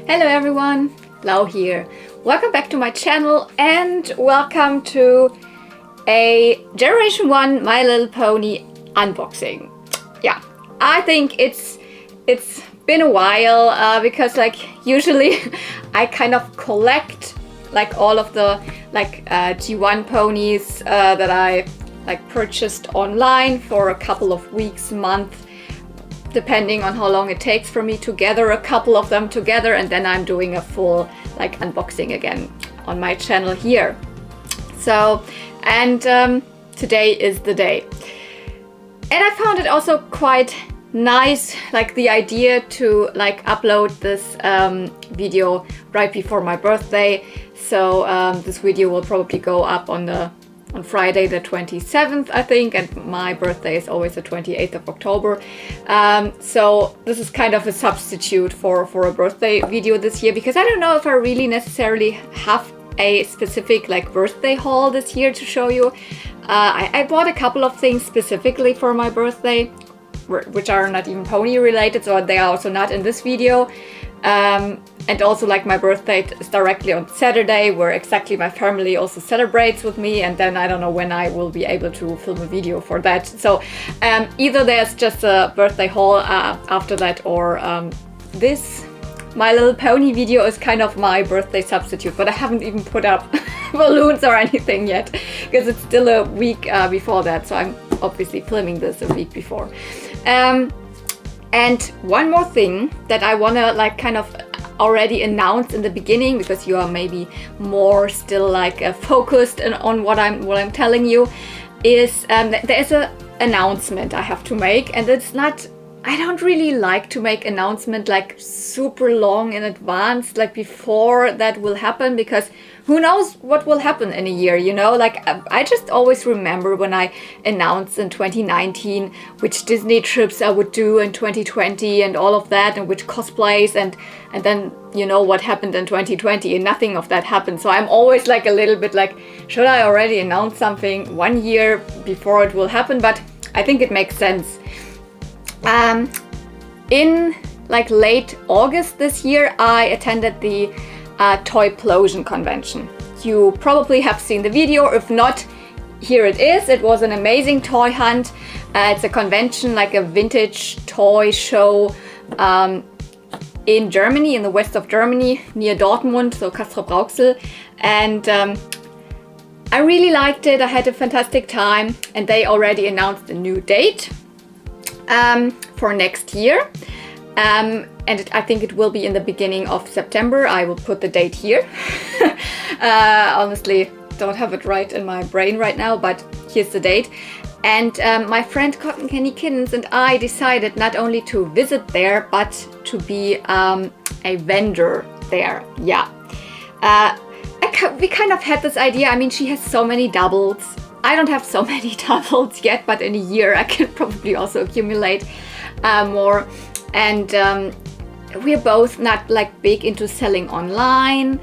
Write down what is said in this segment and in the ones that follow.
Hello everyone, Lau here. Welcome back to my channel and welcome to a Generation 1 My Little Pony unboxing. Yeah, I think it's been a while because usually I kind of collect all of the G1 ponies that I purchased online for a couple of weeks, month, depending on how long it takes for me to gather a couple of them together, and then I'm doing a full unboxing again on my channel here. So, and today is the day. And I found it also quite nice, the idea to upload this video right before my birthday. So this video will probably go up on Friday the 27th, I think, and my birthday is always the 28th of October. So this is kind of a substitute for a birthday video this year, because I don't know if I really necessarily have a specific birthday haul this year to show you. I bought a couple of things specifically for my birthday, which are not even pony related, so they are also not in this video. And also my birthday is directly on Saturday, where exactly my family also celebrates with me, and then I don't know when I will be able to film a video for that. So either there's just a birthday haul after that, or this My Little Pony video is kind of my birthday substitute, but I haven't even put up balloons or anything yet, because it's still a week before that, so I'm obviously filming this a week before. And one more thing that I want to kind of already announce in the beginning, because you are maybe more still focused on what I'm telling you, is there is an announcement I have to make, and it's not, I don't really like to make announcement super long in advance, before that will happen, because who knows what will happen in a year, you know? I just always remember when I announced in 2019 which Disney trips I would do in 2020 and all of that, and which cosplays, and then you know what happened in 2020, and nothing of that happened. So I'm always a little bit should I already announce something 1 year before it will happen? But I think it makes sense. In late August this year, I attended the Toyplosion convention. You probably have seen the video. If not, here it is. It was an amazing toy hunt. It's a convention, a vintage toy show in Germany, in the west of Germany, near Dortmund, so Castrop-Rauxel. And I really liked it. I had a fantastic time, and they already announced a new date for next year. And I think it will be in the beginning of September. I will put the date here. Honestly, don't have it right in my brain right now, but here's the date. And my friend Cotton Candy Kittens and I decided not only to visit there, but to be a vendor there. Yeah. We kind of had this idea. I mean, she has so many doubles. I don't have so many doubles yet, but in a year I can probably also accumulate more. And we're both not big into selling online.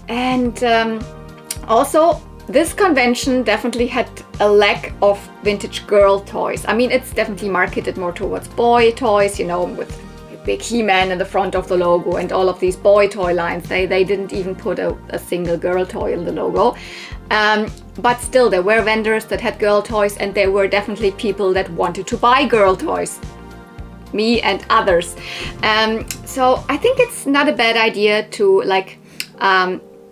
And also this convention definitely had a lack of vintage girl toys. I mean, it's definitely marketed more towards boy toys, you know, with a big He-Man in the front of the logo and all of these boy toy lines. They didn't even put a single girl toy in the logo. But still, there were vendors that had girl toys, and there were definitely people that wanted to buy girl toys. Me and others. So I think it's not a bad idea to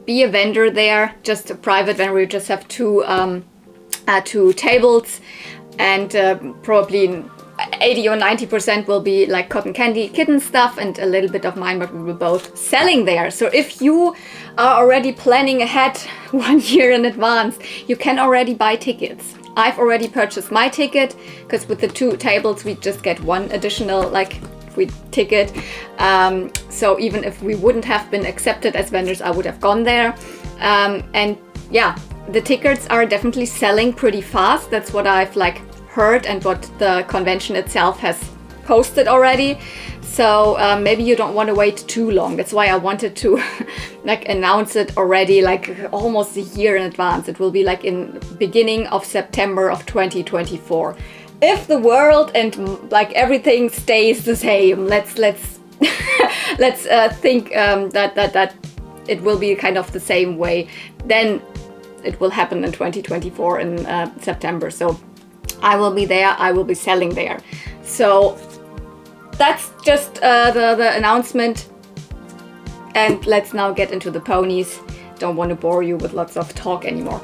be a vendor there, just a private vendor. We just have two tables, and probably 80 or 90% will be Cotton Candy Kitten stuff, and a little bit of mine, but we will both selling there. So if you are already planning ahead 1 year in advance, you can already buy tickets. I've already purchased my ticket, because with the two tables we just get one additional free ticket. So even if we wouldn't have been accepted as vendors, I would have gone there. And yeah, the tickets are definitely selling pretty fast. That's what I've heard, and what the convention itself has posted already. So maybe you don't want to wait too long. That's why I wanted to announce it already almost a year in advance. It will be in beginning of September of 2024. If the world and everything stays the same, let's let's think that it will be kind of the same way. Then it will happen in 2024 in September. So I will be there. I will be selling there. So that's just the announcement. And let's now get into the ponies. Don't want to bore you with lots of talk anymore.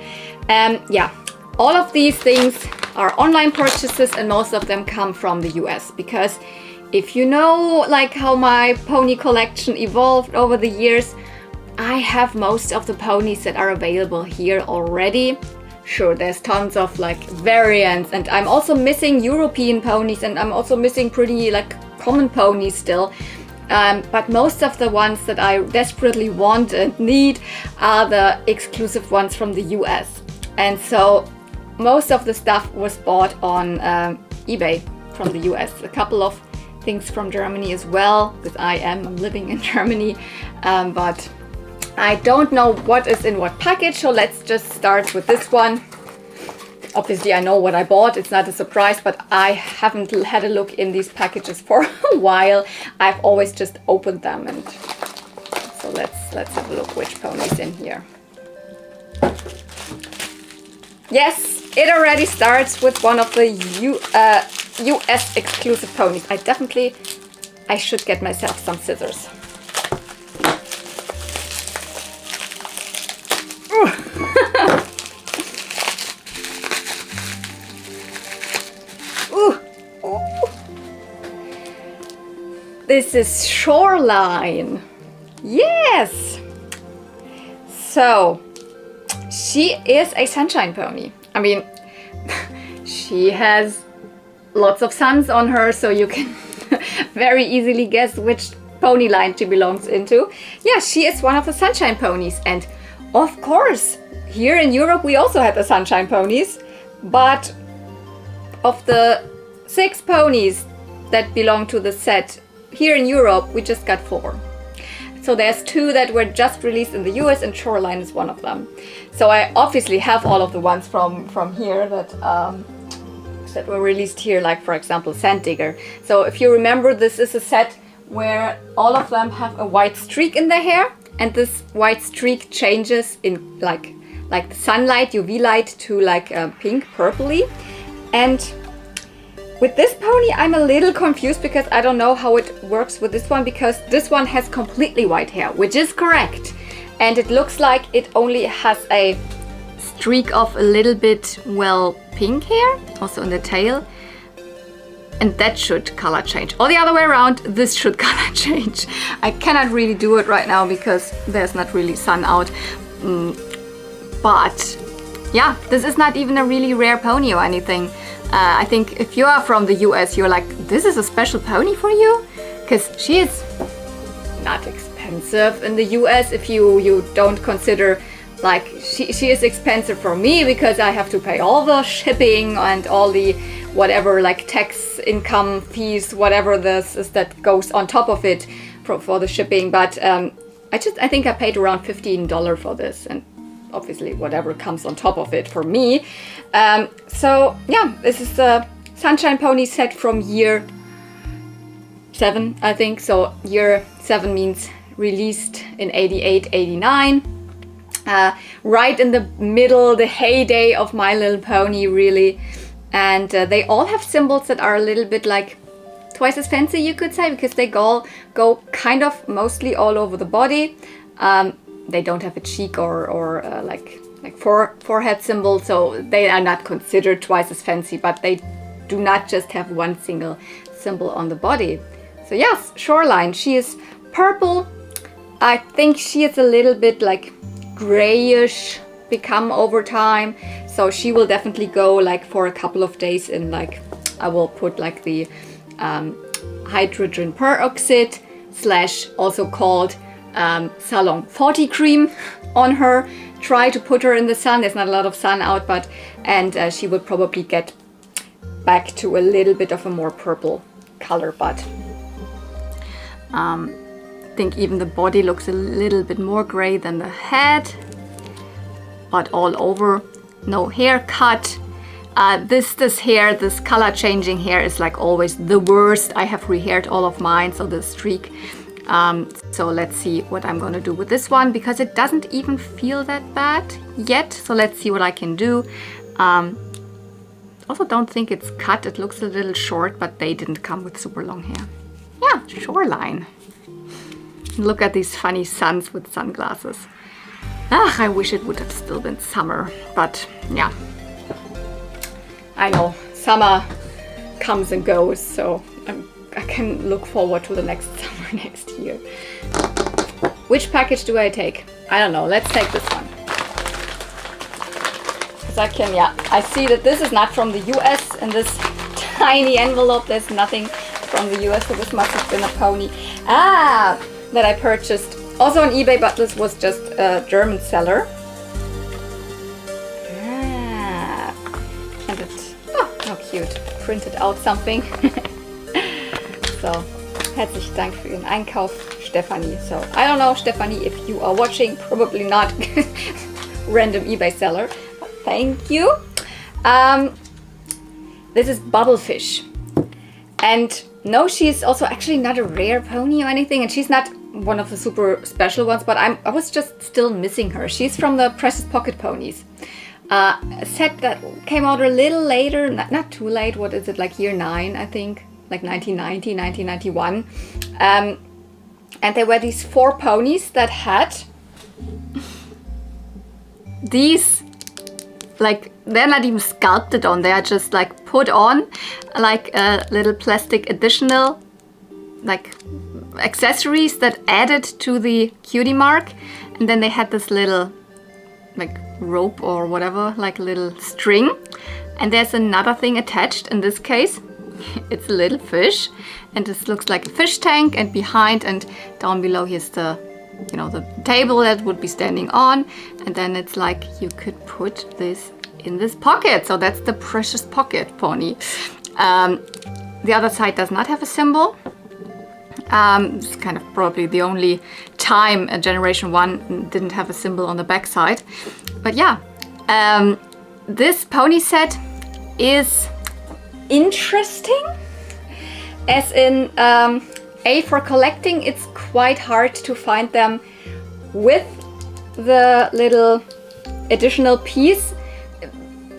Yeah, all of these things are online purchases, and most of them come from the US, because if you know like how my pony collection evolved over the years, I have most of the ponies that are available here already. Sure, there's tons of like variants, and I'm also missing European ponies, and I'm also missing pretty like common ponies still. But most of the ones that I desperately want and need are the exclusive ones from the US. And so most of the stuff was bought on eBay from the US. A couple of things from Germany as well, because I'm living in Germany. But I don't know what is in what package, so let's just start with this one. Obviously I know what I bought, it's not a surprise, but I haven't had a look in these packages for a while. I've always just opened them, and so let's have a look which pony's in here. Yes, it already starts with one of the US exclusive ponies. I should get myself some scissors. This is Shoreline. Yes. So she is a sunshine pony. I mean, she has lots of suns on her, so you can very easily guess which pony line she belongs into. Yeah, she is one of the sunshine ponies. And of course, here in Europe we also had the sunshine ponies, but of the 6 ponies that belong to the set, here in Europe we just got 4. So there's 2 that were just released in the US, and Shoreline is one of them. So I obviously have all of the ones from here that were released here, like for example Sand Digger. So if you remember, this is a set where all of them have a white streak in their hair, and this white streak changes in like the sunlight, UV light, to like pink, purpley. And with this pony, I'm a little confused because I don't know how it works with this one, because this one has completely white hair, which is correct. And it looks like it only has a streak of a little bit, well, pink hair, also in the tail. And that should color change. Or the other way around, this should color change. I cannot really do it right now because there's not really sun out. But yeah, this is not even a really rare pony or anything. I think if you are from the US, you're like, this is a special pony for you? Because she is not expensive in the US if you don't consider, like, she is expensive for me because I have to pay all the shipping and all the whatever, like tax, income, fees, whatever this is that goes on top of it for the shipping. But I think I paid around $15 for this, and obviously whatever comes on top of it for me. So yeah, this is the Sunshine Pony set from year 7, I think. So year 7 means released in 88, 89. Right in the middle, the heyday of My Little Pony, really. And they all have symbols that are a little bit like twice as fancy, you could say, because they all go kind of mostly all over the body. They don't have a cheek or like forehead symbol, so they are not considered twice as fancy, but they do not just have one single symbol on the body. So yes, Shoreline, she is purple. I think she is a little bit like grayish become over time, so she will definitely go like for a couple of days in, like, I will put like the hydrogen peroxide / also called Salon 40 cream on her. Try to put her in the sun. There's not a lot of sun out, but she will probably get back to a little bit of a more purple color. But I think even the body looks a little bit more gray than the head, but all over, no haircut. This hair, this color changing hair is like always the worst. I have rehaired all of mine, so the streak So let's see what I'm gonna do with this one, because it doesn't even feel that bad yet. So let's see what I can do. Also don't think it's cut. It looks a little short, but they didn't come with super long hair. Yeah, shoreline. Look at these funny suns with sunglasses. Ah, I wish it would have still been summer, but yeah. I know, summer comes and goes, so I can look forward to the next summer next year. Which package do I take? I don't know, let's take this one. Because I can, yeah, I see that this is not from the US, in this tiny envelope there's nothing from the US, so this must have been a pony. Ah, that I purchased also on eBay, but this was just a German seller. Ah, and it, oh, how cute, printed out something. So, herzlichen Dank für Ihren Einkauf, Stephanie. So, I don't know, Stephanie, if you are watching, probably not random eBay seller. But thank you. This is Bubblefish. And no, she's also actually not a rare pony or anything, and she's not one of the super special ones, but I was just still missing her. She's from the Precious Pocket Ponies. A set that came out a little later, not too late, what is it, like year 9, I think, like 1990, 1991. And there were these 4 ponies that had these, like, they're not even sculpted on, they are just like put on like a little plastic additional like accessories that added to the cutie mark, and then they had this little like rope or whatever, like a little string, and there's another thing attached. In this case it's a little fish, and this looks like a fish tank, and behind and down below here's the, you know, the table that would be standing on, and then it's like you could put this in this pocket. So that's the Precious Pocket pony. The other side does not have a symbol. It's kind of probably the only time a Generation 1 didn't have a symbol on the back side. But yeah, this pony set is interesting, as in A, for collecting, it's quite hard to find them with the little additional piece.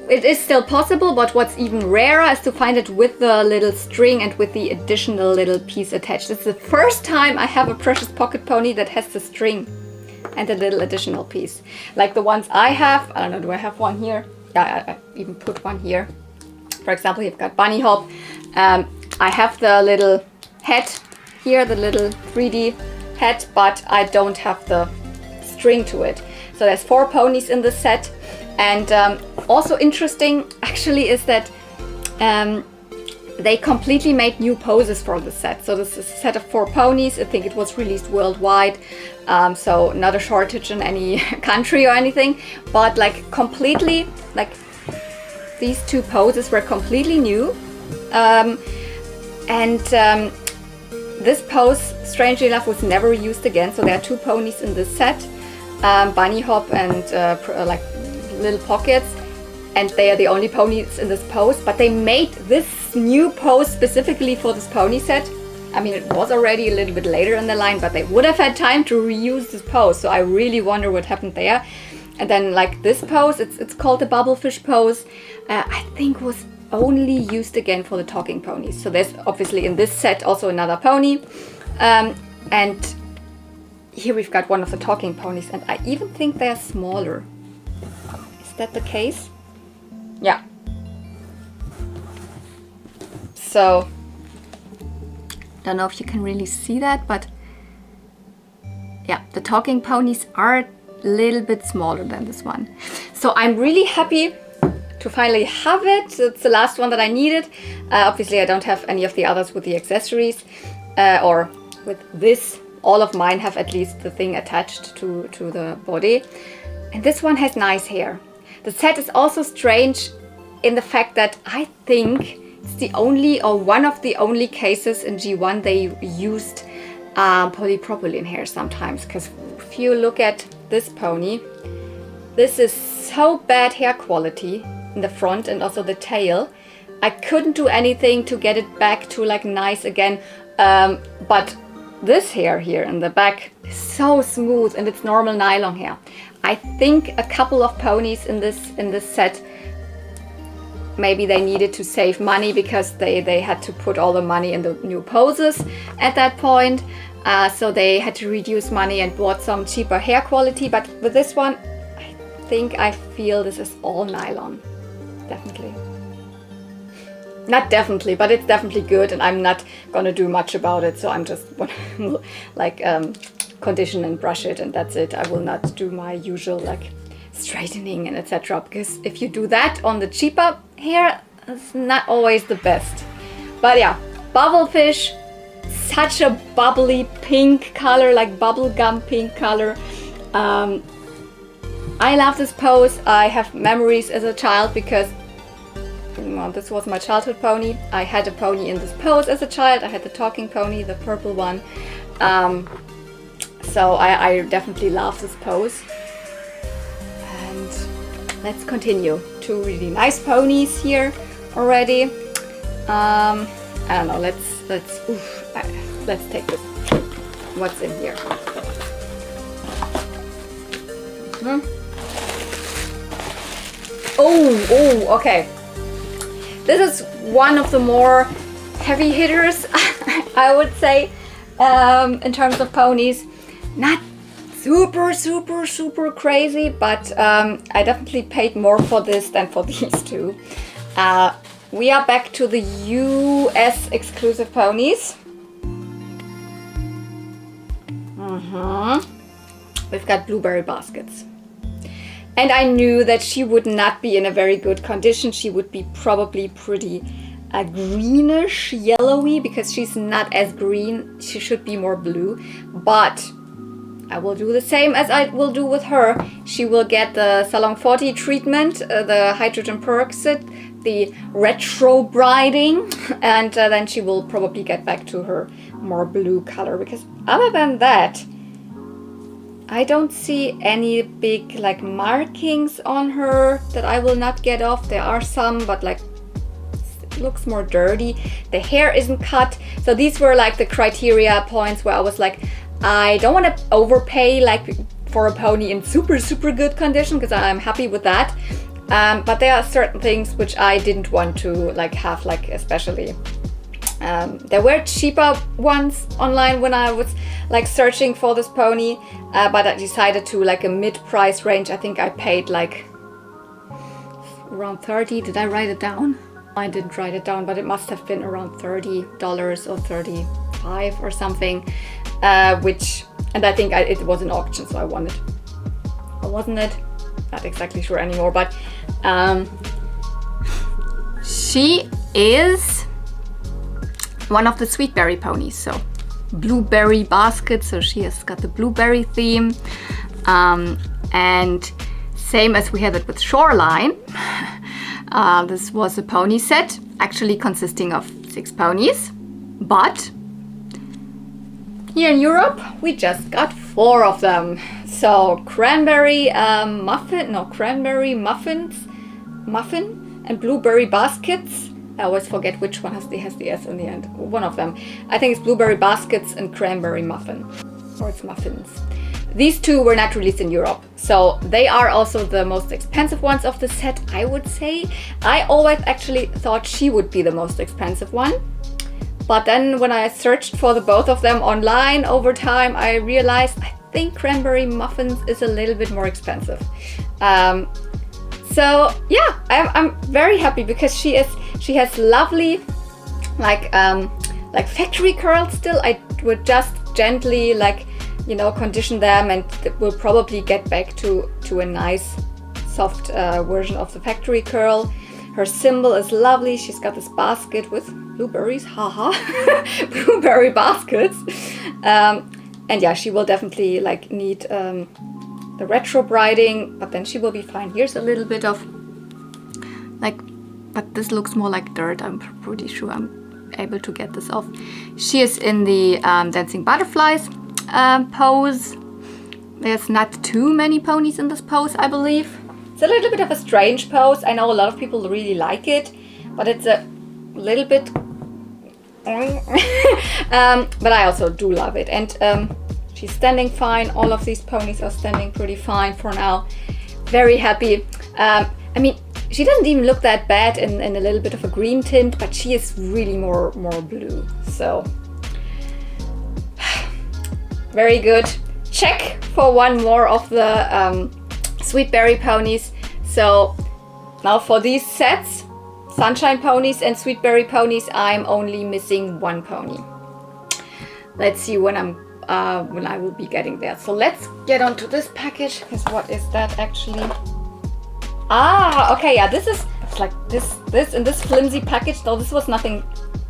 It is still possible, but what's even rarer is to find it with the little string and with the additional little piece attached. It's the first time I have a Precious Pocket Pony that has the string and a little additional piece. Like the ones I have, I don't know, do I have one here? Yeah, I even put one here. For example, you've got Bunny Hop. I have the little head here, the little 3D head, but I don't have the string to it. So there's 4 ponies in the set. And also interesting actually is that they completely made new poses for the set. So this is a set of 4 ponies. I think it was released worldwide, so not a shortage in any country or anything, but like completely, like these 2 poses were completely new. This pose, strangely enough, was never used again. So there are 2 ponies in this set, Bunny Hop and like little pockets, and they are the only ponies in this pose, but they made this new pose specifically for this pony set. I mean, it was already a little bit later in the line, but they would have had time to reuse this pose, so I really wonder what happened there. And then like this pose, it's called the Bubblefish pose, I think was only used again for the talking ponies. So there's obviously in this set also another pony, and here we've got one of the talking ponies, and I even think they're smaller. Is that the case? Yeah. So, I don't know if you can really see that, but yeah, the talking ponies are a little bit smaller than this one. So I'm really happy to finally have it. It's the last one that I needed. Obviously I don't have any of the others with the accessories, or with this. All of mine have at least the thing attached to the body. And this one has nice hair. The set is also strange in the fact that I think it's the only, or one of the only cases in G1 they used polypropylene hair sometimes. Because if you look at this pony, this is so bad hair quality in the front and also the tail. I couldn't do anything to get it back to like nice again, but this hair here in the back is so smooth and it's normal nylon hair. I think a couple of ponies in this set, maybe they needed to save money because they had to put all the money in the new poses at that point. So they had to reduce money and bought some cheaper hair quality. But with this one, I feel this is all nylon. Definitely. Not definitely, but it's definitely good, and I'm not gonna do much about it. So I'm just like condition and brush it, and that's it. I will not do my usual like straightening and etc. because if you do that on the cheaper hair, it's not always the best. But yeah, Bubblefish, such a bubbly pink color, like bubblegum pink color. I love this pose. I have memories as a child because well, this was my childhood pony. I had a pony in this pose as a child. I had the talking pony, the purple one. So I definitely love this pose. And let's continue. Two really nice ponies here already. I don't know. Let's take this. What's in here? Oh, okay. This is one of the more heavy hitters, I would say, in terms of ponies. Not super crazy, but I definitely paid more for this than for these two. We are back to the US exclusive ponies. We've got Blueberry Baskets. And I knew that she would not be in a very good condition. She would be probably pretty greenish, yellowy, because she's not as green. She should be more blue. But I will do the same as I will do with her. She will get the Salon 40 treatment, the hydrogen peroxide, the retro briding, and then she will probably get back to her more blue color. Because other than that, I don't see any big like markings on her that I will not get off. There are some, but like it looks more dirty. The hair isn't cut. So these were like the criteria points where I was like, I don't want to overpay like for a pony in super good condition because I'm happy with that. But there are certain things which I didn't want to like have, like especially. There were cheaper ones online when I was like searching for this pony, but I decided to like a mid-price range. I think I paid like around 30. Did I write it down? I didn't write it down, but it must have been around $30 or 35 or something, and I think it was an auction, so I won it. Or wasn't it? Not exactly sure anymore, but she is one of the Sweetberry ponies, so Blueberry Basket, so she has got the blueberry theme, and same as we had it with Shoreline. This was a pony set, actually consisting of 6 ponies, but here in Europe we just got 4 of them. So cranberry muffin and blueberry baskets. I always forget which one has the S in the end. One of them. I think it's blueberry baskets and cranberry muffin. Or it's muffins. These 2 were not released in Europe. So they are also the most expensive ones of the set, I would say. I always actually thought she would be the most expensive one. But then when I searched for the both of them online over time, I realized I think cranberry muffins is a little bit more expensive. So yeah, I'm very happy because she has lovely like factory curls still. I would just gently like, you know, condition them, and it will probably get back to a nice soft version of the factory curl. Her symbol is lovely. She's got this basket with blueberries, haha, blueberry baskets. And yeah, she will definitely like need the retro briding, but then she will be fine. Here's a little bit of like, but this looks more like dirt. I'm pretty sure I'm able to get this off. She is in the Dancing Butterflies pose. There's not too many ponies in this pose, I believe. It's a little bit of a strange pose. I know a lot of people really like it, but it's a little bit But I also do love it. And she's standing fine. All of these ponies are standing pretty fine for now. Very happy. I mean, she doesn't even look that bad in a little bit of a green tint, but she is really more blue. So very good. Check for one more of the Sweet Berry ponies. So now for these sets, Sunshine ponies and Sweet Berry ponies, I'm only missing one pony. Let's see when I will be getting there. So let's get onto this package, because what is that actually? Ah, okay, yeah, this is, it's like this in this flimsy package. Though this was nothing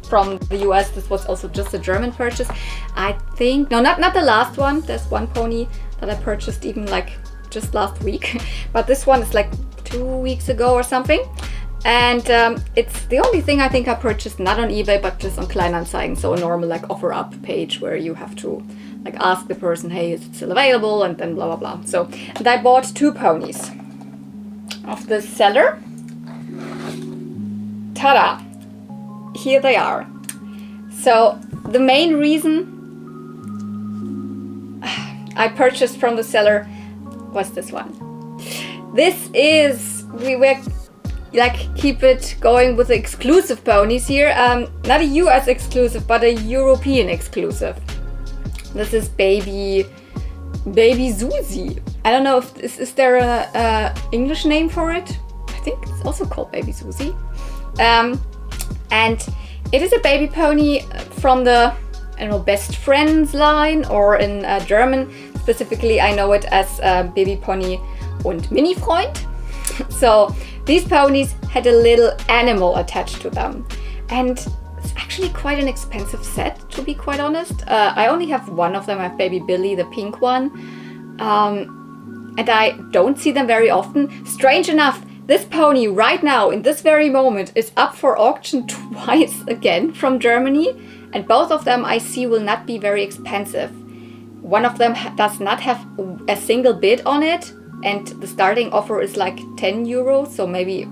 from the US, this was also just a German purchase. I think, no, not the last one. There's one pony that I purchased even like just last week. But this one is like 2 weeks ago or something. And it's the only thing I think I purchased not on eBay, but just on Kleinanzeigen. So a normal like offer up page where you have to like ask the person, hey, is it still available? And then blah, blah, blah. So, and I bought 2 ponies of the seller. Ta-da! Here they are. So the main reason I purchased from the seller was this one. This is, we were like keep it going with the exclusive ponies here. Not a US exclusive, but a European exclusive. This is baby Susie. I don't know if is there a English name for it. I think it's also called baby Susie. And it is a baby pony from the, I don't know, Best Friends line, or in German specifically I know it as Baby Pony und Mini-Freund. So these ponies had a little animal attached to them, and it's actually quite an expensive set, to be quite honest. I only have one of them. I have baby Billy, the pink one, and I don't see them very often. Strange enough, this pony right now, in this very moment, is up for auction twice again from Germany, and both of them I see will not be very expensive. One of them does not have a single bid on it, and the starting offer is like 10 euros, so maybe,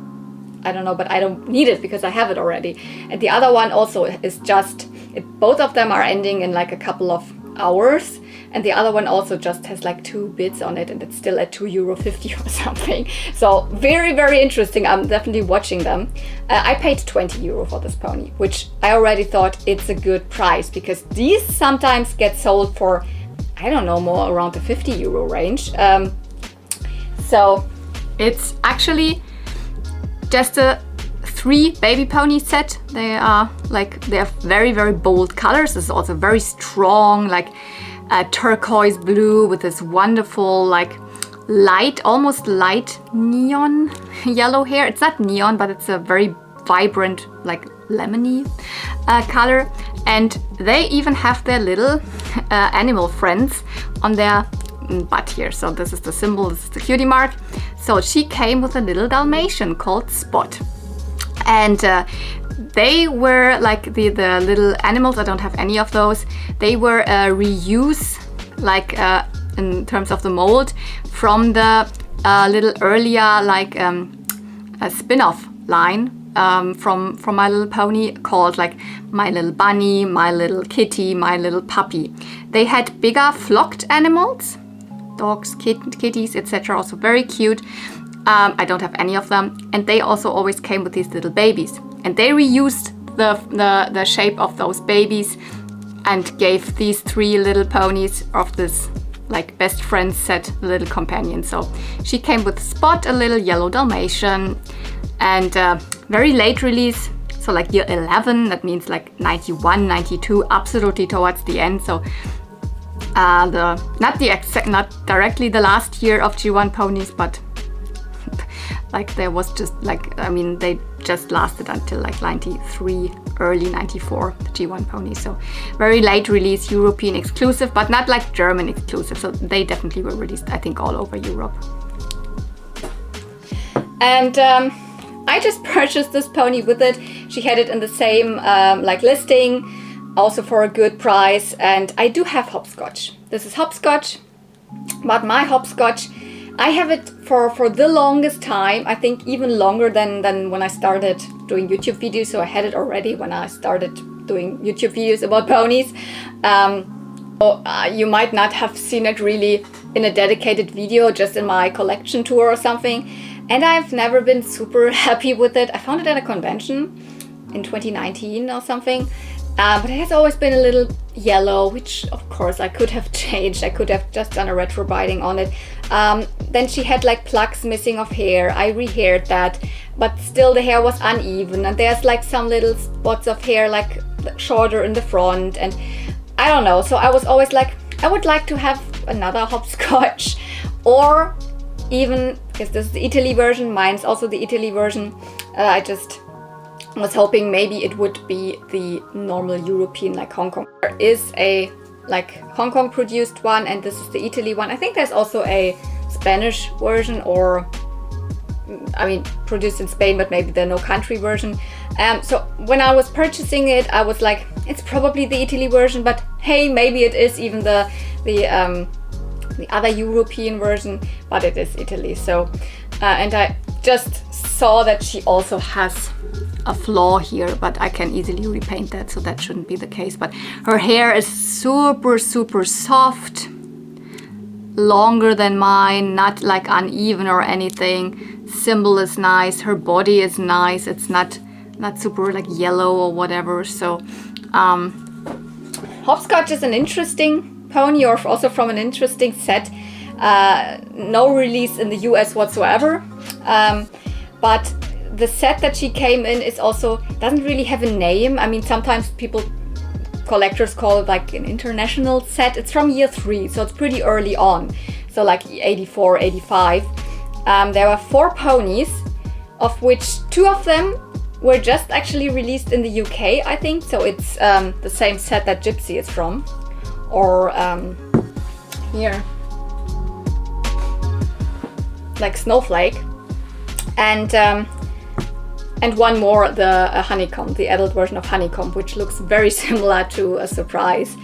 I don't know, but I don't need it because I have it already. And the other one also is just, both of them are ending in like a couple of hours, and the other one also just has like 2 bids on it, and it's still at €2.50 or something. So very, very interesting. I'm definitely watching them. I paid €20 for this pony, which I already thought it's a good price, because these sometimes get sold for, I don't know, more around the €50 range. So it's actually just a 3 baby pony set. They are like, they have very, very bold colors. This is also very strong, like turquoise blue with this wonderful, like light, almost light neon yellow hair. It's not neon, but it's a very vibrant, like lemony color. And they even have their little animal friends on their butt here. So this is the symbol, this is the cutie mark. So she came with a little Dalmatian called Spot. And they were like the little animals, I don't have any of those. They were reuse, like in terms of the mold, from the little earlier, like a spin-off line from My Little Pony, called like My Little Bunny, My Little Kitty, My Little Puppy. They had bigger flocked animals, dogs, kitties, etc. Also very cute. I don't have any of them, and they also always came with these little babies, and they reused the shape of those babies and gave these 3 little ponies of this like best friends set little companion. So she came with Spot, a little yellow Dalmatian, and very late release, so like year 11, that means like 91, 92, absolutely towards the end. So not directly the last year of G1 ponies, but like there was just like, I mean, they just lasted until like 93, early 94, the G1 ponies. So very late release, European exclusive, but not like German exclusive. So they definitely were released, I think, all over Europe. And I just purchased this pony with it. She had it in the same like listing, also for a good price. And I do have hopscotch. This is hopscotch, but my hopscotch, I have it for the longest time. I think even longer than when I started doing YouTube videos. So I had it already when I started doing YouTube videos about ponies. You might not have seen it really in a dedicated video, just in my collection tour or something. And I've never been super happy with it. I found it at a convention in 2019 or something. But it has always been a little yellow, which of course I could have changed. I could have just done a retro binding on it. Then she had like plugs missing of hair. I re-haired that, but still the hair was uneven, and there's like some little spots of hair like shorter in the front, and I don't know. So I was always like, I would like to have another hopscotch, or even, because this is the Italy version, mine's also the Italy version. I just was hoping maybe it would be the normal European, like Hong Kong. There is a like Hong Kong produced one, and this is the Italy one. I think there's also a Spanish version, or I mean produced in Spain, but maybe the no country version. So when I was purchasing it, I was like, it's probably the Italy version, but hey, maybe it is even the other European version, but it is Italy. So and I just saw that she also has a flaw here, but I can easily repaint that, so that shouldn't be the case. But her hair is super soft, longer than mine, not like uneven or anything. Symbol is nice, her body is nice, it's not super like yellow or whatever. So Hopscotch is an interesting pony, or also from an interesting set. No release in the US whatsoever, but the set that she came in is also doesn't really have a name. I mean, sometimes collectors call it like an international set. It's from year 3, so it's pretty early on, so like 84, 85. There were 4 ponies, of which 2 of them were just actually released in the UK, I think. So it's the same set that Gypsy is from, or here, like Snowflake, and one more, the Honeycomb, the adult version of Honeycomb, which looks very similar to a Surprise.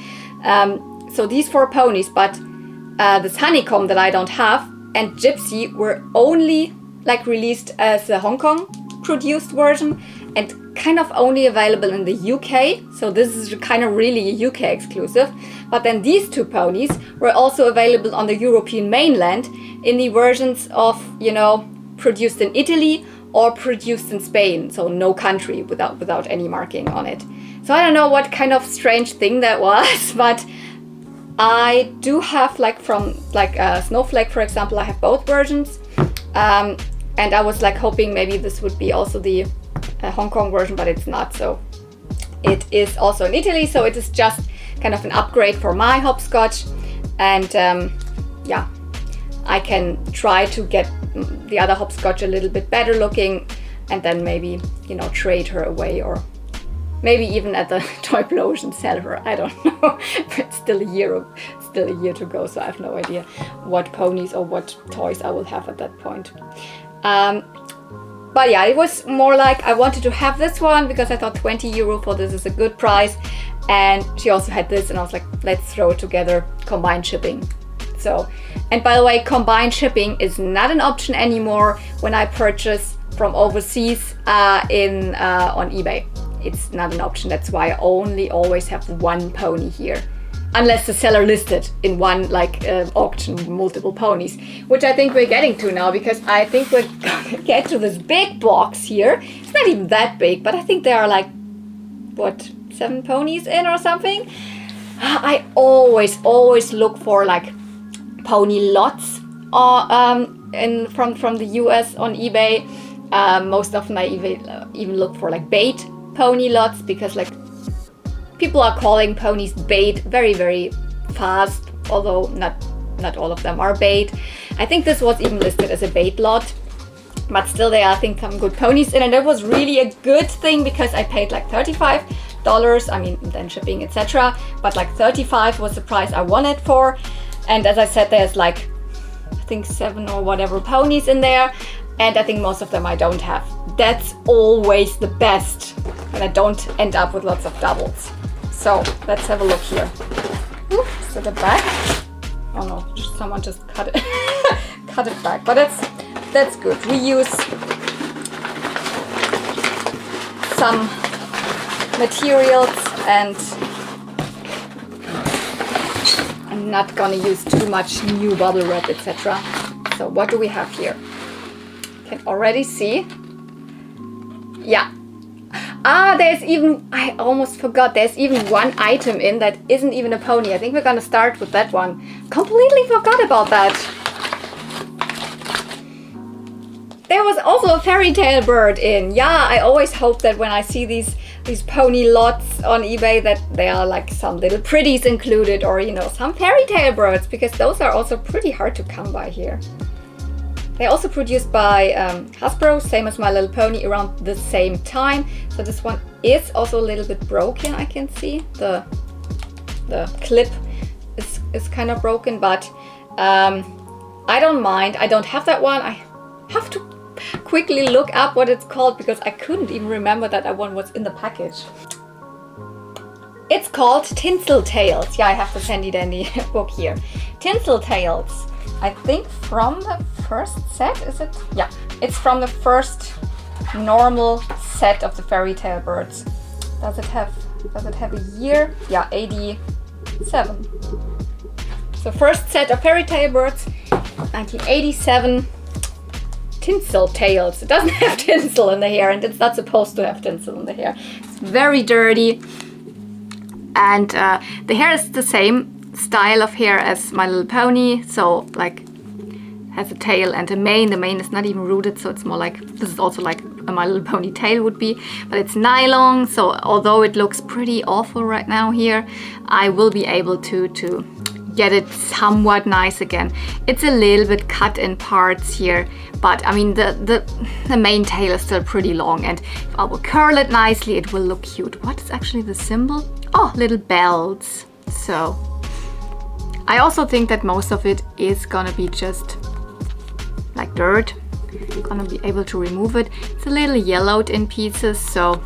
So these 4 ponies, but this Honeycomb that I don't have and Gypsy were only like released as a Hong Kong produced version, and kind of only available in the UK. So this is kind of really a UK exclusive. But then these 2 ponies were also available on the European mainland in the versions of, you know, produced in Italy or produced in Spain, so no country, without any marking on it. So I don't know what kind of strange thing that was, but I do have, like from like Snowflake, for example, I have both versions, and I was like hoping maybe this would be also the Hong Kong version, but it's not. So it is also in Italy, so it is just kind of an upgrade for my hopscotch, and yeah, I can try to get the other hopscotch a little bit better looking, and then maybe, you know, trade her away, or maybe even at the toy explosion sell her. I don't know. But still a year to go, so I have no idea what ponies or what toys I will have at that point. But yeah, it was more like I wanted to have this one because I thought €20 for this is a good price, and she also had this, and I was like, let's throw it together, combined shipping. So, and by the way, combined shipping is not an option anymore when I purchase from overseas on eBay. It's not an option. That's why I only always have 1 pony here, unless the seller listed in one like auction multiple ponies, which I think we're getting to now, because I think we're gonna get to this big box here. It's not even that big, but I think there are like, what, 7 ponies in or something. I always look for like pony lots from the US on eBay. Most often I even look for like bait pony lots, because like people are calling ponies bait very fast, although not all of them are bait. I think this was even listed as a bait lot, but still there are, I think, some good ponies in, and it was really a good thing because I paid like $35. I mean, then shipping, etc. But like 35 was the price I wanted for. And as I said, there's like, I think 7 or whatever ponies in there. And I think most of them I don't have. That's always the best, when I don't end up with lots of doubles. So let's have a look here. Ooh, is it the back? Oh no, someone just cut it, cut it back. But that's good. We use some materials and I'm not gonna use too much new bubble wrap, etc. So what do we have here? Can already see. Yeah. Ah, there's even, I almost forgot, there's even one item in that isn't even a pony. I think we're gonna start with that one. Completely forgot about that. There was also a fairy tale bird in. Yeah, I always hope that when I see these pony lots on eBay that there are like some little pretties included, or you know, some fairy tale birds, because those are also pretty hard to come by here. They're also produced by Hasbro, same as My Little Pony, around the same time. So this one is also a little bit broken, I can see. The clip is kind of broken, but I don't mind. I don't have that one. I have to quickly look up what it's called because I couldn't even remember that one was in the package. It's called Tinsel Tales. Yeah, I have the Sandy Dandy book here. Tinsel Tales. I think from the first set, is it? Yeah, it's from the first normal set of the fairy tale birds. Does it have a year? Yeah, 87. So first set of fairy tale birds, 1987. Tinsel Tales. It doesn't have tinsel in the hair, and it's not supposed to have tinsel in the hair. It's very dirty, and the hair is the same style of hair as My Little Pony, so like has a tail and a mane. The mane is not even rooted, so it's more like, this is also like a My Little Pony tail would be, but it's nylon, so although it looks pretty awful right now here, I will be able to get it somewhat nice again. It's a little bit cut in parts here, but I mean the main tail is still pretty long, and if I will curl it nicely, it will look cute. What is actually the symbol? Oh, little bells. So I also think that most of it is gonna be just like dirt. I'm gonna be able to remove it. It's a little yellowed in pieces, so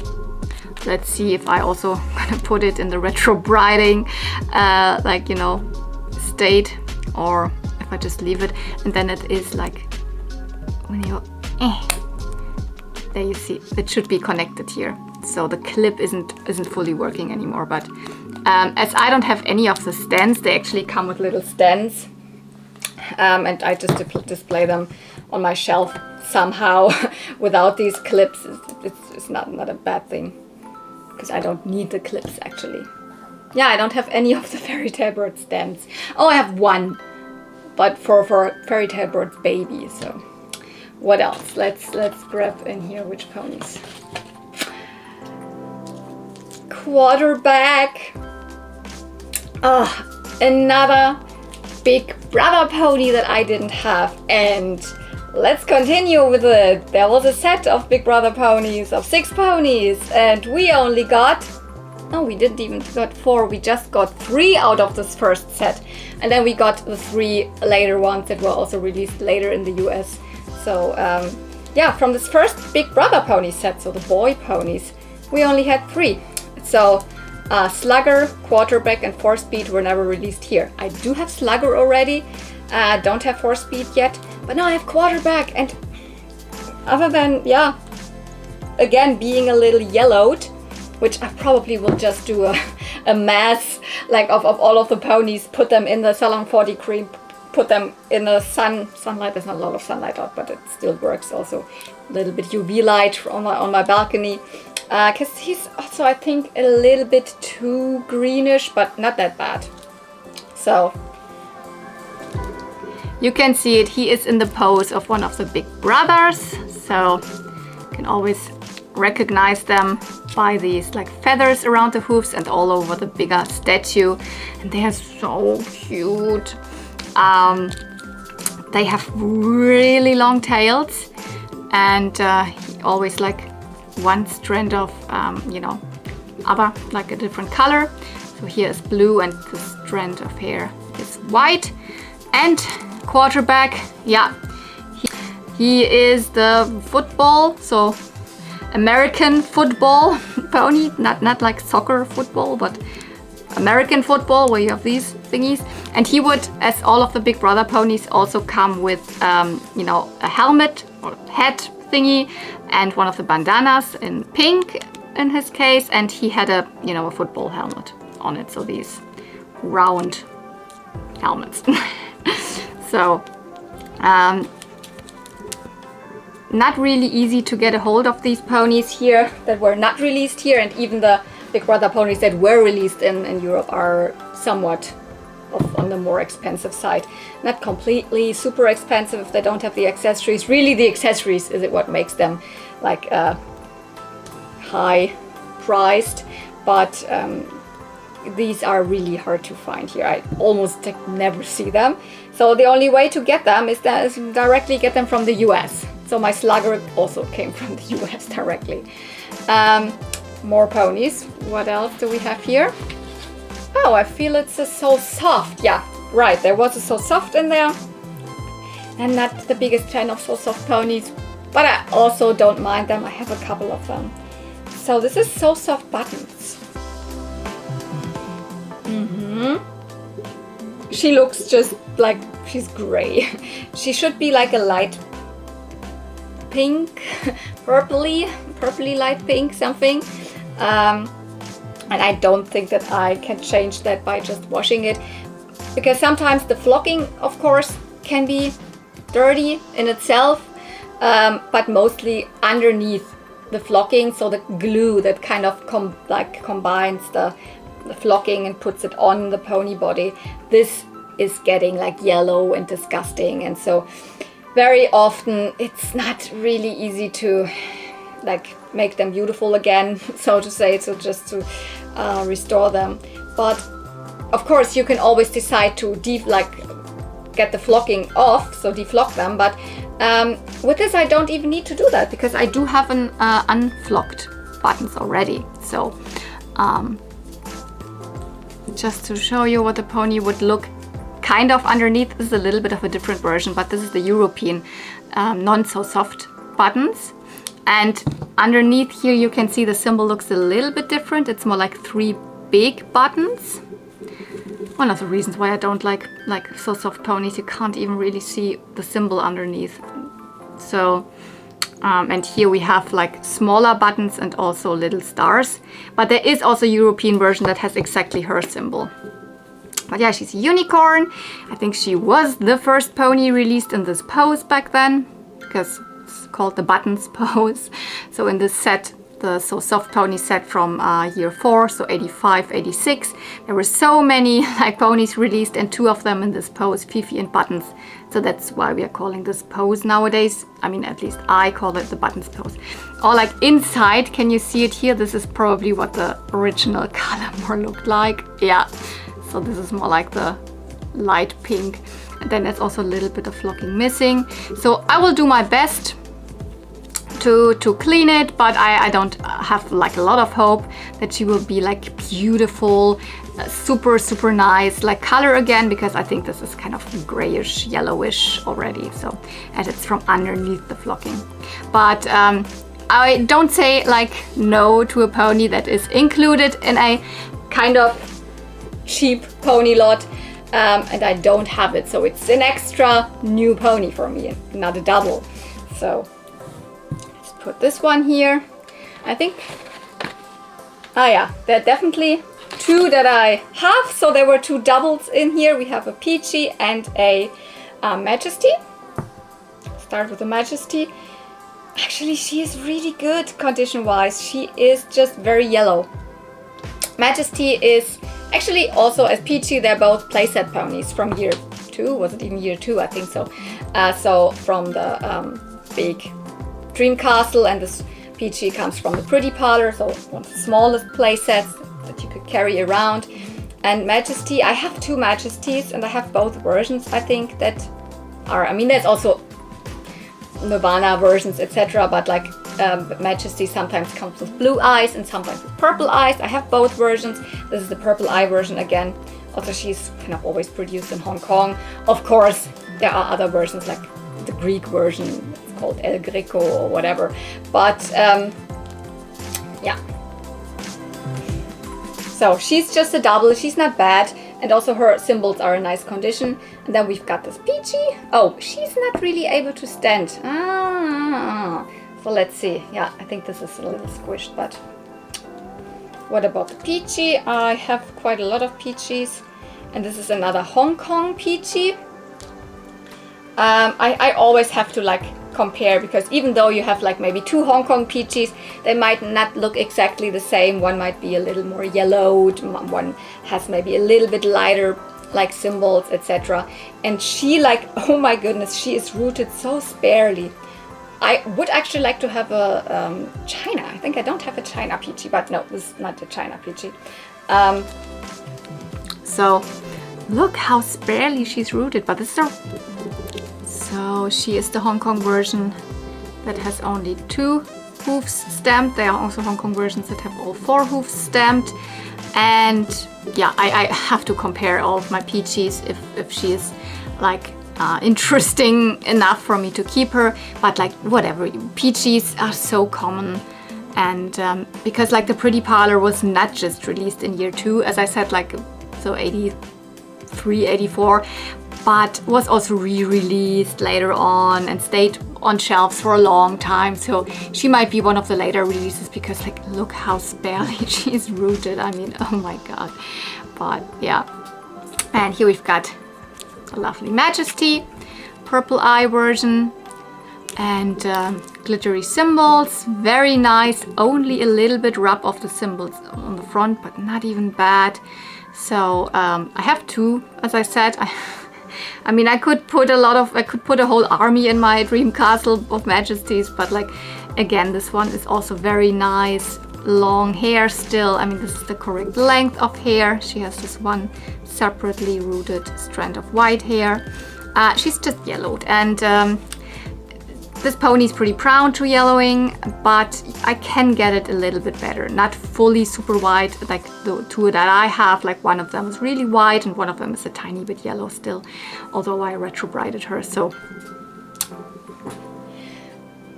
let's see if I also gonna put it in the retro briding like, you know, state, or if I just leave it, and then it is like when you there, you see it should be connected here, so the clip isn't fully working anymore. But as I don't have any of the stands, they actually come with little stands, and I just display them on my shelf somehow without these clips. It's not a bad thing, because I don't need the clips actually. Yeah, I don't have any of the fairy tale bird stands. Oh, I have one, but for fairy tale bird's baby. So what else? Let's grab in here which ponies. Quarterback. Oh, another big brother pony that I didn't have, and let's continue with it. There was a set of big brother ponies of 6 ponies, and we only got, no, we didn't even got 4, we just got 3 out of this first set, and then we got the 3 later ones that were also released later in the US. So yeah, from this first big brother pony set, so the boy ponies, we only had 3. So Slugger, Quarterback and 4-Speed were never released here. I do have Slugger already, don't have 4-Speed yet, but now I have Quarterback, and other than, yeah, again being a little yellowed, which I probably will just do a mass like of all of the ponies, put them in the Salon 40 cream, put them in the sunlight. There's not a lot of sunlight out, but it still works. Also a little bit UV light on my balcony, because he's also, I think, a little bit too greenish, but not that bad. So you can see it, he is in the pose of one of the big brothers, so you can always recognize them by these like feathers around the hoofs and all over the bigger statue, and they are so cute. They have really long tails, and always like one strand of you know, other like a different color. So here is blue and the strand of hair is white. And Quarterback, yeah, he is the football, so American football pony, not like soccer football, but American football, where you have these thingies. And he would, as all of the big brother ponies, also come with you know, a helmet or hat thingy and one of the bandanas in pink, in his case, and he had a, you know, a football helmet on it. So these round helmets. So not really easy to get a hold of these ponies here that were not released here, and even the Big Brother ponies that were released in Europe are somewhat on the more expensive side. Not completely super expensive if they don't have the accessories. Really, the accessories is what makes them like high priced, but these are really hard to find here. I almost never see them. So the only way to get them is directly get them from the US. So my slugger also came from the US directly. More ponies. What else do we have here? Oh, I feel it's a So Soft. Yeah, right. There was a So Soft in there. I'm not the biggest fan of So Soft ponies, but I also don't mind them. I have a couple of them. So this is So Soft Buttons. She looks just like she's gray. She should be like a light pink, purpley light pink, something. And I don't think that I can change that by just washing it, because sometimes the flocking, of course, can be dirty in itself, but mostly underneath the flocking, so the glue that kind of combines the flocking and puts it on the pony body, this is getting like yellow and disgusting, and so very often it's not really easy to like make them beautiful again, so to say, so just to restore them. But of course you can always decide to get the flocking off, so deflock them, but with this I don't even need to do that, because I do have an unflocked buttons already. So just to show you what the pony would look kind of underneath, this is a little bit of a different version, but this is the European non-So Soft buttons. And underneath here you can see the symbol looks a little bit different. It's more like 3 big buttons. One of the reasons why I don't like So Soft ponies, you can't even really see the symbol underneath. So and here we have like smaller buttons and also little stars, but there is also a European version that has exactly her symbol. But yeah, she's a unicorn. I think she was the first pony released in this pose back then, because it's called the Buttons pose. So in this set, the So Soft pony set from year 4, so 85, 86, there were so many like ponies released, and 2 of them in this pose, Fifi and Buttons. So that's why we are calling this pose nowadays. I mean, at least I call it the Buttons pose. Or like inside, can you see it here? This is probably what the original color more looked like. Yeah. So this is more like the light pink. And then there's also a little bit of flocking missing. So I will do my best to clean it, but I don't have like a lot of hope that she will be like beautiful, super nice like color again, because I think this is kind of grayish, yellowish already. So, and it's from underneath the flocking. But I don't say like no to a pony that is included in a kind of cheap pony lot, and I don't have it, so it's an extra new pony for me, not a double. So let's put this one here. I think, oh yeah, there are definitely 2 that I have. So there were 2 doubles in here. We have a Peachy and a Majesty. Start with the Majesty. Actually, she is really good condition wise. She is just very yellow. Majesty is actually also, as Peachy, they're both playset ponies from year 2. Was it even year 2? I think so. So from the big Dream Castle, and this Peachy comes from the Pretty Parlor, so one of the smallest playsets that you could carry around. And Majesty, I have 2 Majesties, and I have both versions, I think, that are, I mean, there's also Nirvana versions, etc., but like Majesty sometimes comes with blue eyes and sometimes with purple eyes. I have both versions. This is the purple eye version again. Also, she's kind of always produced in Hong Kong. Of course, there are other versions like the Greek version. It's called El Greco or whatever. But yeah. So she's just a double. She's not bad. And also her symbols are in nice condition. And then we've got this Peachy. Oh, she's not really able to stand. So let's see. Yeah, I think this is a little squished, but What about the Peachy? I have quite a lot of Peachies, and this is another Hong Kong Peachy. I always have to like compare, because even though you have like maybe 2 Hong Kong Peachies, they might not look exactly the same. One might be a little more yellowed, one has maybe a little bit lighter like symbols, etc. And she, like, oh my goodness, she is rooted so sparely. I would actually like to have a China. I think I don't have a China Peachy, but no, this is not a China Peachy. So look how sparely she's rooted, but this is so she is the Hong Kong version that has only 2 hoofs stamped. There are also Hong Kong versions that have all 4 hoofs stamped. And yeah, I have to compare all of my Peachies if she is like interesting enough for me to keep her. But like whatever, Peachies are so common. And because like the Pretty Parlor was not just released in year 2, as I said, like so 83, 84, but was also re-released later on and stayed on shelves for a long time. So she might be one of the later releases, because like look how sparely she's rooted. I mean, oh my god. But yeah, and here we've got a lovely Majesty purple eye version, and glittery symbols, very nice. Only a little bit rub of the symbols on the front, but not even bad. So I have 2, as I said. I mean, I could put a whole army in my dream castle of Majesties, but like, again, this one is also very nice. Long hair still. I mean, this is the correct length of hair. She has this one separately rooted strand of white hair. She's just yellowed, and this pony is pretty prone to yellowing, but I can get it a little bit better. Not fully super white like the 2 that I have. Like one of them is really white and one of them is a tiny bit yellow still, although I retro-brighted her. So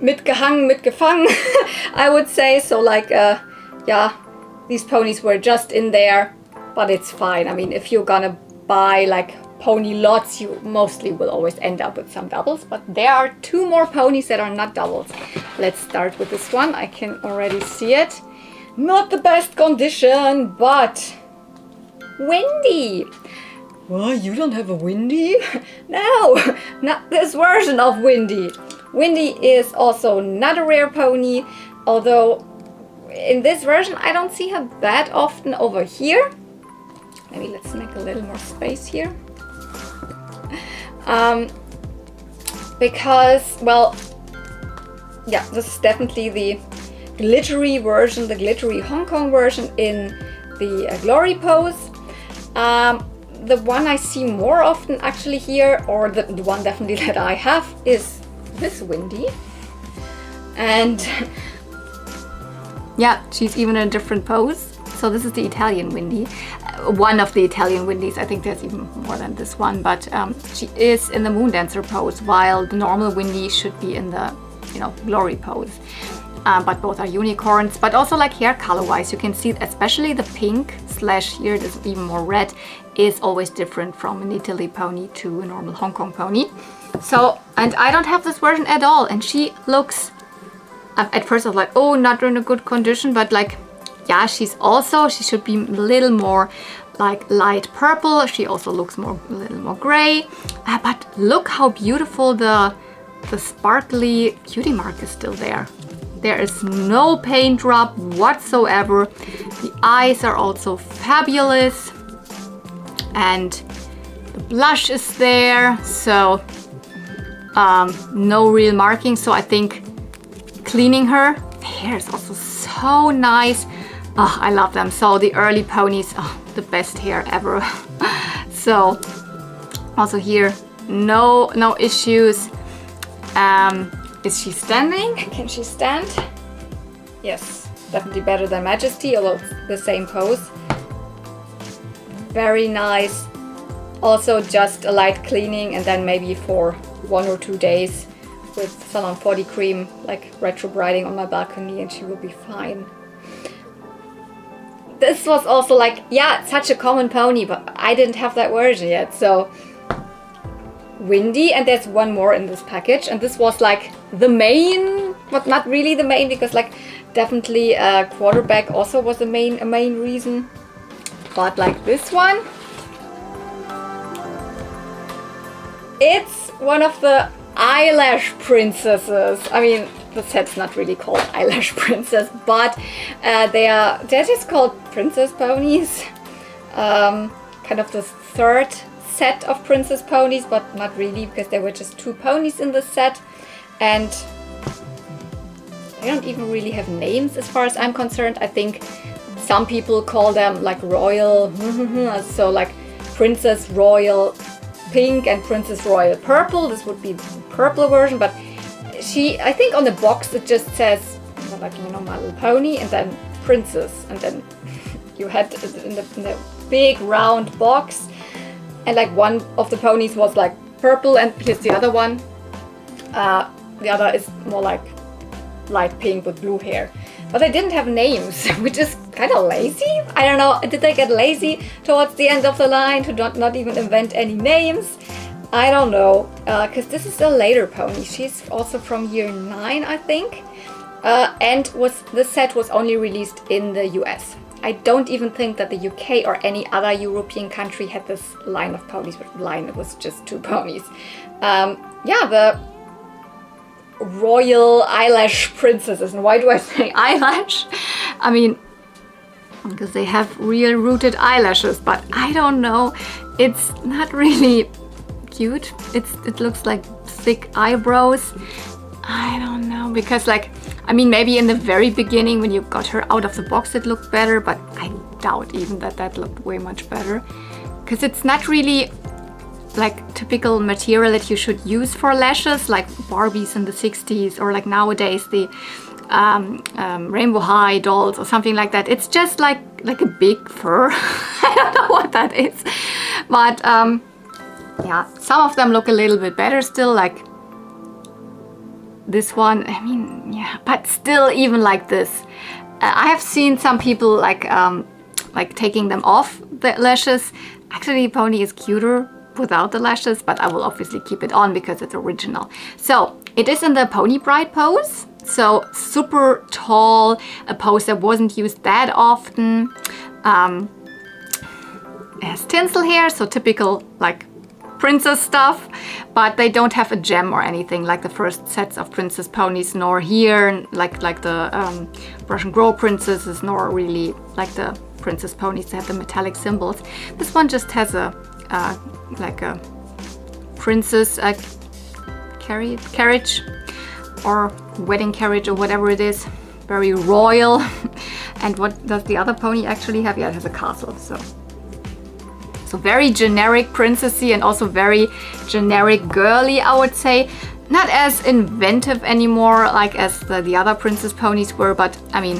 mitgehangen, mitgefangen, I would say. So like, yeah, these ponies were just in there, but it's fine. I mean, if you're gonna buy like pony lots, you mostly will always end up with some doubles, but there are 2 more ponies that are not doubles. Let's start with this one. I can already see it. Not the best condition, but Windy. Well, you don't have a Windy? No, not this version of Windy. Windy is also not a rare pony, although in this version I don't see her that often over here. Maybe let's make a little more space here. Because, well, yeah, this is definitely the glittery version, the glittery Hong Kong version in the glory pose. The one I see more often actually here, or the one definitely that I have, is this Windy. And yeah, she's even in a different pose. So this is the Italian Windy, one of the Italian Windies. I think there's even more than this one, but she is in the Moon Dancer pose, while the normal Windy should be in the, you know, glory pose. But both are unicorns. But also like hair color wise, you can see especially the pink slash here it is even more red is always different from an Italy pony to a normal Hong Kong pony. So, and I don't have this version at all, and she looks, at first I was like, oh, not in a good condition, but like, yeah, she should be a little more like light purple. She also looks a little more gray. But look how beautiful the sparkly cutie mark is still there. There is no paint drop whatsoever. The eyes are also fabulous. And the blush is there. So no real marking. So I think cleaning her, the hair is also so nice. Oh, I love them. So the early ponies, oh, the best hair ever. So also here, no issues. Is she standing? Can she stand? Yes, definitely better than Majesty, although it's the same pose. Very nice. Also just a light cleaning, and then maybe for 1 or 2 days with Salon 40 cream, like retro briding on my balcony, and she will be fine. This was also like, yeah, such a common pony, but I didn't have that version yet. So Windy, and there's one more in this package, and this was like the main, but not really the main, because like definitely quarterback also was a main reason. But like this one, it's one of the eyelash princesses. I mean, the set's not really called eyelash princess, but they're just called princess ponies. Kind of the third set of princess ponies, but not really, because there were just 2 ponies in the set, and they don't even really have names as far as I'm concerned. I think some people call them like royal, so like Princess Royal Pink and Princess Royal Purple. This would be the purple version, but I think on the box it just says, like, you know, My Little Pony, and then Princess, and then you had in the big round box, and like one of the ponies was like purple, and here's the other one. The other is more like light pink with blue hair. But they didn't have names, which is kind of lazy. I don't know, did they get lazy towards the end of the line to not even invent any names? I don't know, because this is a later pony. She's also from year 9, I think. And this set was only released in the US. I don't even think that the UK or any other European country had this line of ponies. It was just 2 ponies. Yeah, the royal eyelash princesses. And why do I say eyelash? I mean, because they have real rooted eyelashes, but I don't know. It's not really cute. It looks like thick eyebrows. I don't know, because like, I mean, maybe in the very beginning when you got her out of the box it looked better, but I doubt even that looked way much better, because it's not really like typical material that you should use for lashes, like Barbies in the 60s, or like nowadays the Rainbow High dolls or something like that. It's just like a big fur. I don't know what that is, but yeah, some of them look a little bit better still, like this one. I mean, yeah, but still, even like this, I have seen some people like taking them off the lashes. Actually, pony is cuter without the lashes, but I will obviously keep it on because it's original. So it is in the pony bride pose, so super tall, a pose that wasn't used that often. It has tinsel hair, so typical like princess stuff, but they don't have a gem or anything like the first sets of princess ponies, nor here like the Russian Grow princesses, nor really like the princess ponies that have the metallic symbols. This one just has a like a princess carriage or wedding carriage or whatever it is, very royal. And what does the other pony actually have? Yeah, it has a castle. So very generic princessy and also very generic girly, I would say. Not as inventive anymore like as the other princess ponies were, but I mean,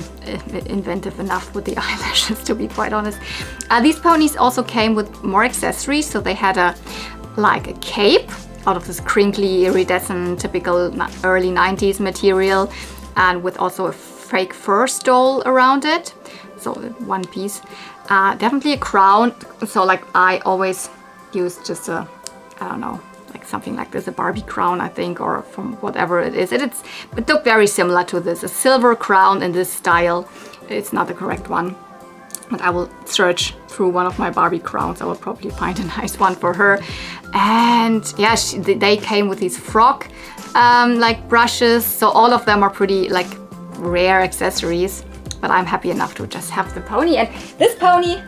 inventive enough with the eyelashes, to be quite honest. These ponies also came with more accessories, so they had a cape out of this crinkly, iridescent, typical early 90s material, and with also a fake fur stole around it, so one piece. Definitely a crown, so like I always use just a, I don't know, like something like this, a Barbie crown, I think, or from whatever it is. It looked very similar to this, a silver crown in this style. It's not the correct one, but I will search through one of my Barbie crowns. I will probably find a nice one for her. And yeah, they came with these frog like brushes, so all of them are pretty like rare accessories. But I'm happy enough to just have the pony. And this pony,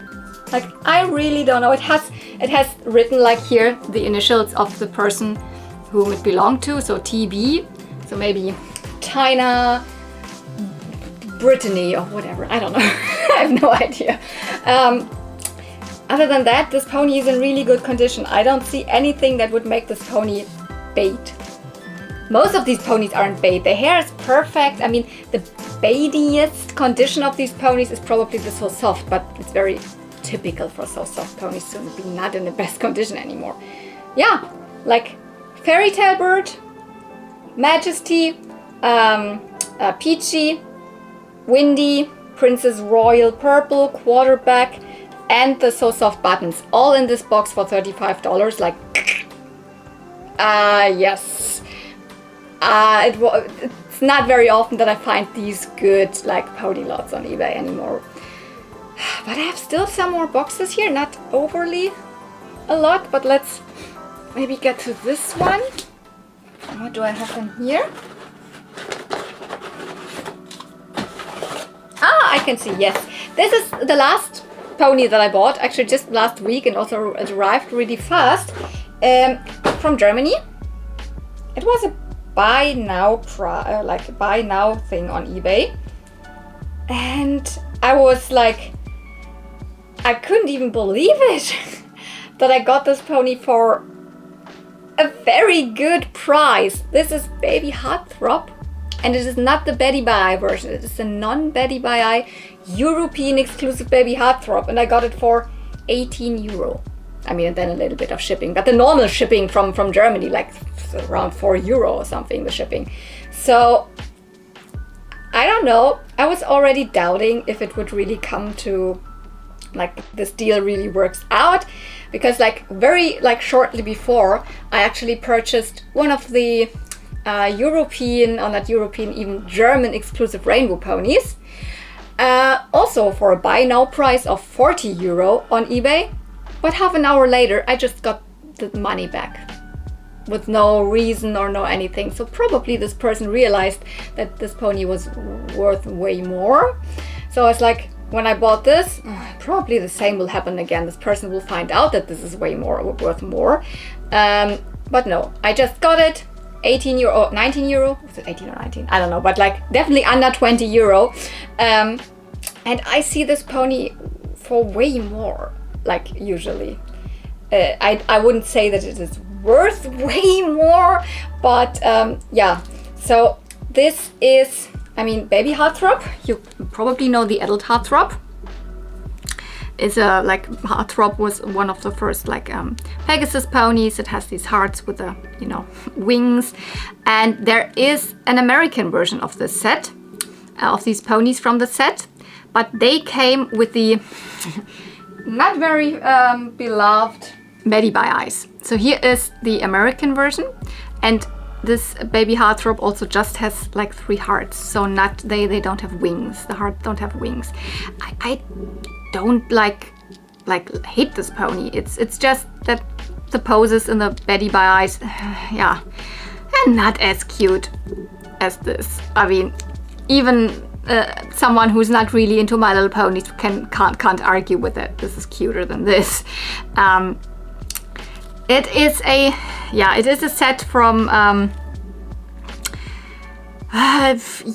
like, I really don't know. It has written like here the initials of the person whom it belonged to, so TB, so maybe Tina Brittany or whatever, I don't know. I have no idea. Other than that, this pony is in really good condition. I don't see anything that would make this pony bait. Most of these ponies aren't bait. Their hair is perfect. I mean, the baitiest condition of these ponies is probably the So Soft, but it's very typical for So Soft ponies to be not in the best condition anymore. Yeah, like Fairy Tale Bird, Majesty, Peachy, Windy, Princess Royal Purple, Quarterback, and the So Soft buttons, all in this box for $35. Like, yes. it's not very often that I find these good like pony lots on eBay anymore. But I have still some more boxes here, not overly a lot, but let's maybe get to this one. What do I have in here? Ah, I can see, yes. This is the last pony that I bought, actually just last week, and also it arrived really fast from Germany. It was a buy now thing on eBay. And I was like, I couldn't even believe it that I got this pony for a very good price. This is Baby Heartthrob, and it is not the Betty by Eye version. It is a non-Betty by Eye European exclusive Baby Heartthrob, and I got it for 18 euro. I mean, and then a little bit of shipping, but the normal shipping from Germany, like around 4 euro or something, the shipping. So I don't know. I was already doubting if it would really come to, like, this deal really works out, because like very like shortly before I actually purchased one of the European, or not European, even German exclusive rainbow ponies, also for a buy now price of 40 euro on eBay. But half an hour later I just got the money back with no reason or no anything. So probably this person realized that this pony was worth way more. So I was like, when I bought this, probably the same will happen again. This person will find out that this is way more, worth more. But no, I just got it. 18 euro or 19 euro. Was it 18 or 19? I don't know, but like definitely under 20 euro. And I see this pony for way more, like usually. I wouldn't say that it is worth way more, but yeah. So this is, I mean, Baby Heartthrob. You probably know the adult Heartthrob. It's a like Heartthrob was one of the first like Pegasus ponies. It has these hearts with the, you know, wings, and there is an American version of this set, of these ponies from the set, but they came with the not very beloved Betty by Eyes. So here is the American version, and this Baby Heartthrob also just has like 3 hearts, so not they don't have wings. The hearts don't have wings. I don't like hate this pony. It's just that the poses in the Betty by Eyes, yeah, are not as cute as this. I mean, even someone who's not really into My Little Ponies can't argue with it. This is cuter than this. It is a set from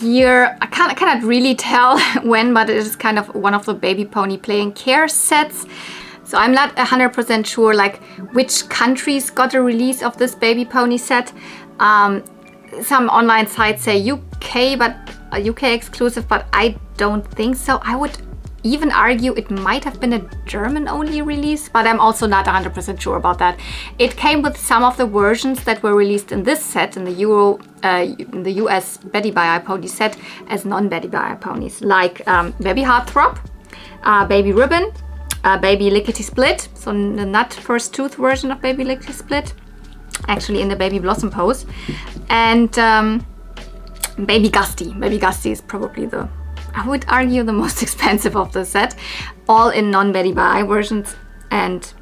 year, I cannot really tell when, but it is kind of one of the baby pony play and care sets. So I'm not 100% sure like which countries got a release of this baby pony set. Some online sites say UK, but UK exclusive, but I don't think so. I would even argue it might have been a German only release, but I'm also not 100% sure about that. It came with some of the versions that were released in this set, in the US Betty by Eye pony set, as non-Betty by Eye ponies, like Baby Heartthrob, Baby Ribbon, Baby Lickety Split, so the not first tooth version of Baby Lickety Split, actually in the Baby Blossom pose, and Baby Gusty. Baby Gusty is probably the, I would argue, the most expensive of the set, all in non-Betty by Eye versions, and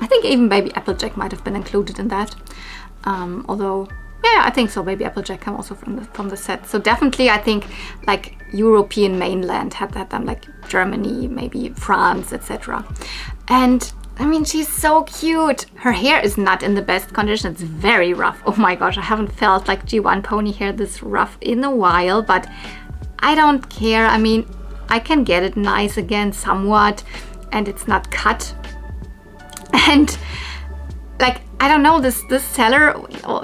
I think even Baby Applejack might have been included in that. Although, yeah, I think so. Baby Applejack came also from the set. So definitely, I think like European mainland had them, like Germany, maybe France, etc. And I mean, she's so cute. Her hair is not in the best condition. It's very rough. Oh my gosh, I haven't felt like G1 pony hair this rough in a while, but I don't care. I mean, I can get it nice again somewhat, and it's not cut. And like, I don't know, this seller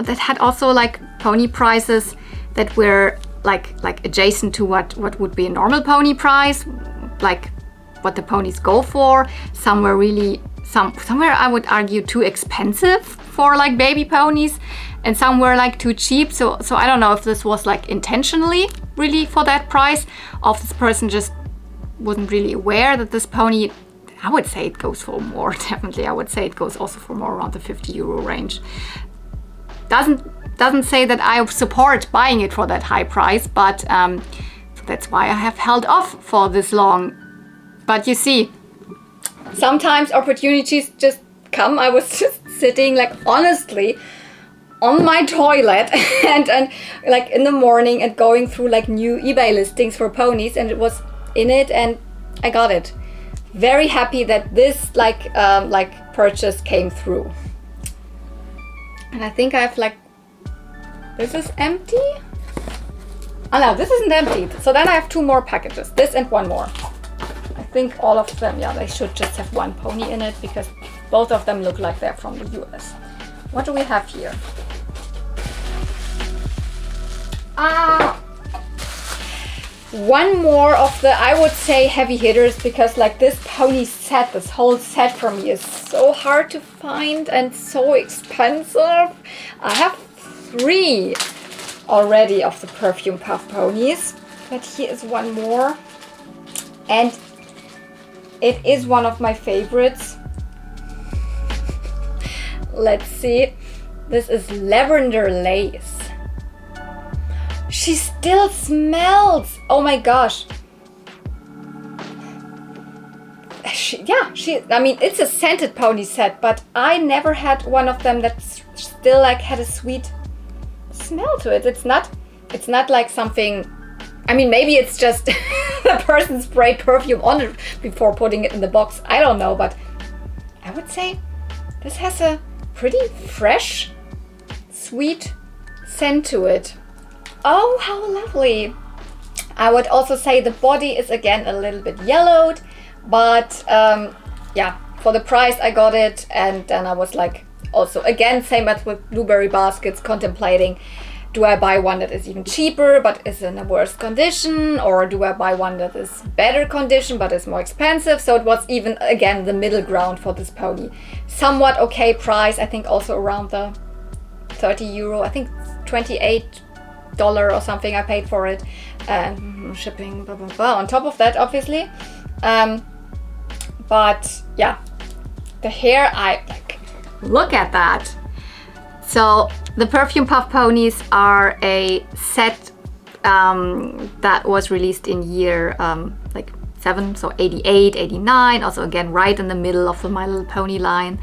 that had also like pony prices that were like adjacent to what would be a normal pony price, like what the ponies go for. Some were really, somewhere I would argue too expensive for like baby ponies, and some were like too cheap. So I don't know if this was like intentionally really for that price, or if this person just wasn't really aware that this pony, I would say it goes for more, definitely. I would say it goes also for more, around the 50 euro range. Doesn't doesn't say that I support buying it for that high price, but so that's why I have held off for this long. But you see, sometimes opportunities just come. I was just sitting, like, honestly on my toilet and like in the morning and going through like new eBay listings for ponies, and it was in it and I got it. Very happy that this like purchase came through. And I think I have like, this is empty? Oh no, this isn't empty. So then I have 2 more packages, this and 1 more. I think all of them, yeah, they should just have 1 pony in it because both of them look like they're from the US. What do we have here? One more of the, I would say, heavy hitters, because like this pony set, this whole set for me is so hard to find and so expensive. I have 3 already of the Perfume Puff ponies, but here is 1 more, and it is one of my favorites. Let's see. This is Lavender Lace. She still smells. Oh my gosh. I mean, it's a scented pony set, but I never had one of them that still like had a sweet smell to it. It's not like something, I mean, maybe it's just the person sprayed perfume on it before putting it in the box. I don't know, but I would say this has a pretty fresh, sweet scent to it. Oh, how lovely. I would also say the body is again a little bit yellowed, but yeah, for the price I got it. And then I was like, also again, same as with blueberry baskets, contemplating, do I buy one that is even cheaper but is in a worse condition, or do I buy one that is better condition but is more expensive? So it was even again the middle ground for this pony. Somewhat okay price, I think also around the 30 euro, I think $28 or something I paid for it, and shipping, blah blah blah on top of that, obviously. But yeah, the hair, I like, look at that. So the Perfume Puff ponies are a set that was released in year like 7, so 88, 89, also again right in the middle of the My Little Pony line.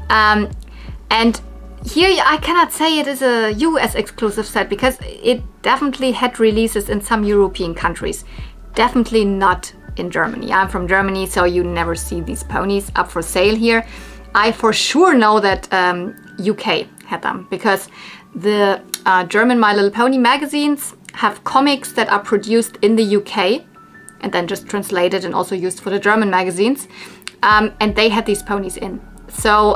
And here I cannot say it is a US exclusive set, because it definitely had releases in some European countries. Definitely not in Germany. I'm from Germany, so you never see these ponies up for sale here. I for sure know that UK had them, because the German My Little Pony magazines have comics that are produced in the UK and then just translated and also used for the German magazines. And they had these ponies in. So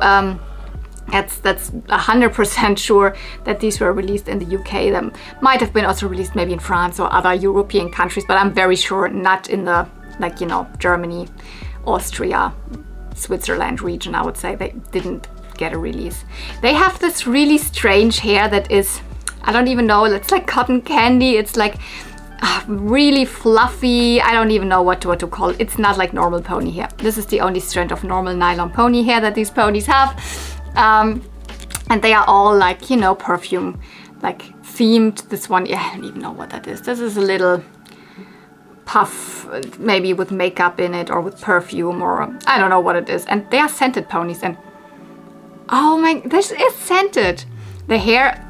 that's 100% sure that these were released in the UK. Them might have been also released maybe in France or other European countries, but I'm very sure not in the, like, you know, Germany, Austria, Switzerland region. I would say they didn't get a release. They have this really strange hair that is, I don't even know, it's like cotton candy. It's like really fluffy. I don't even know what to call it. It's not like normal pony hair. This is the only strand of normal nylon pony hair that these ponies have. And they are all like, you know, perfume like themed. This one, yeah, I don't even know what that is. This is a little puff, maybe with makeup in it or with perfume, or I don't know what it is. And they are scented ponies, and oh my, this is scented. The hair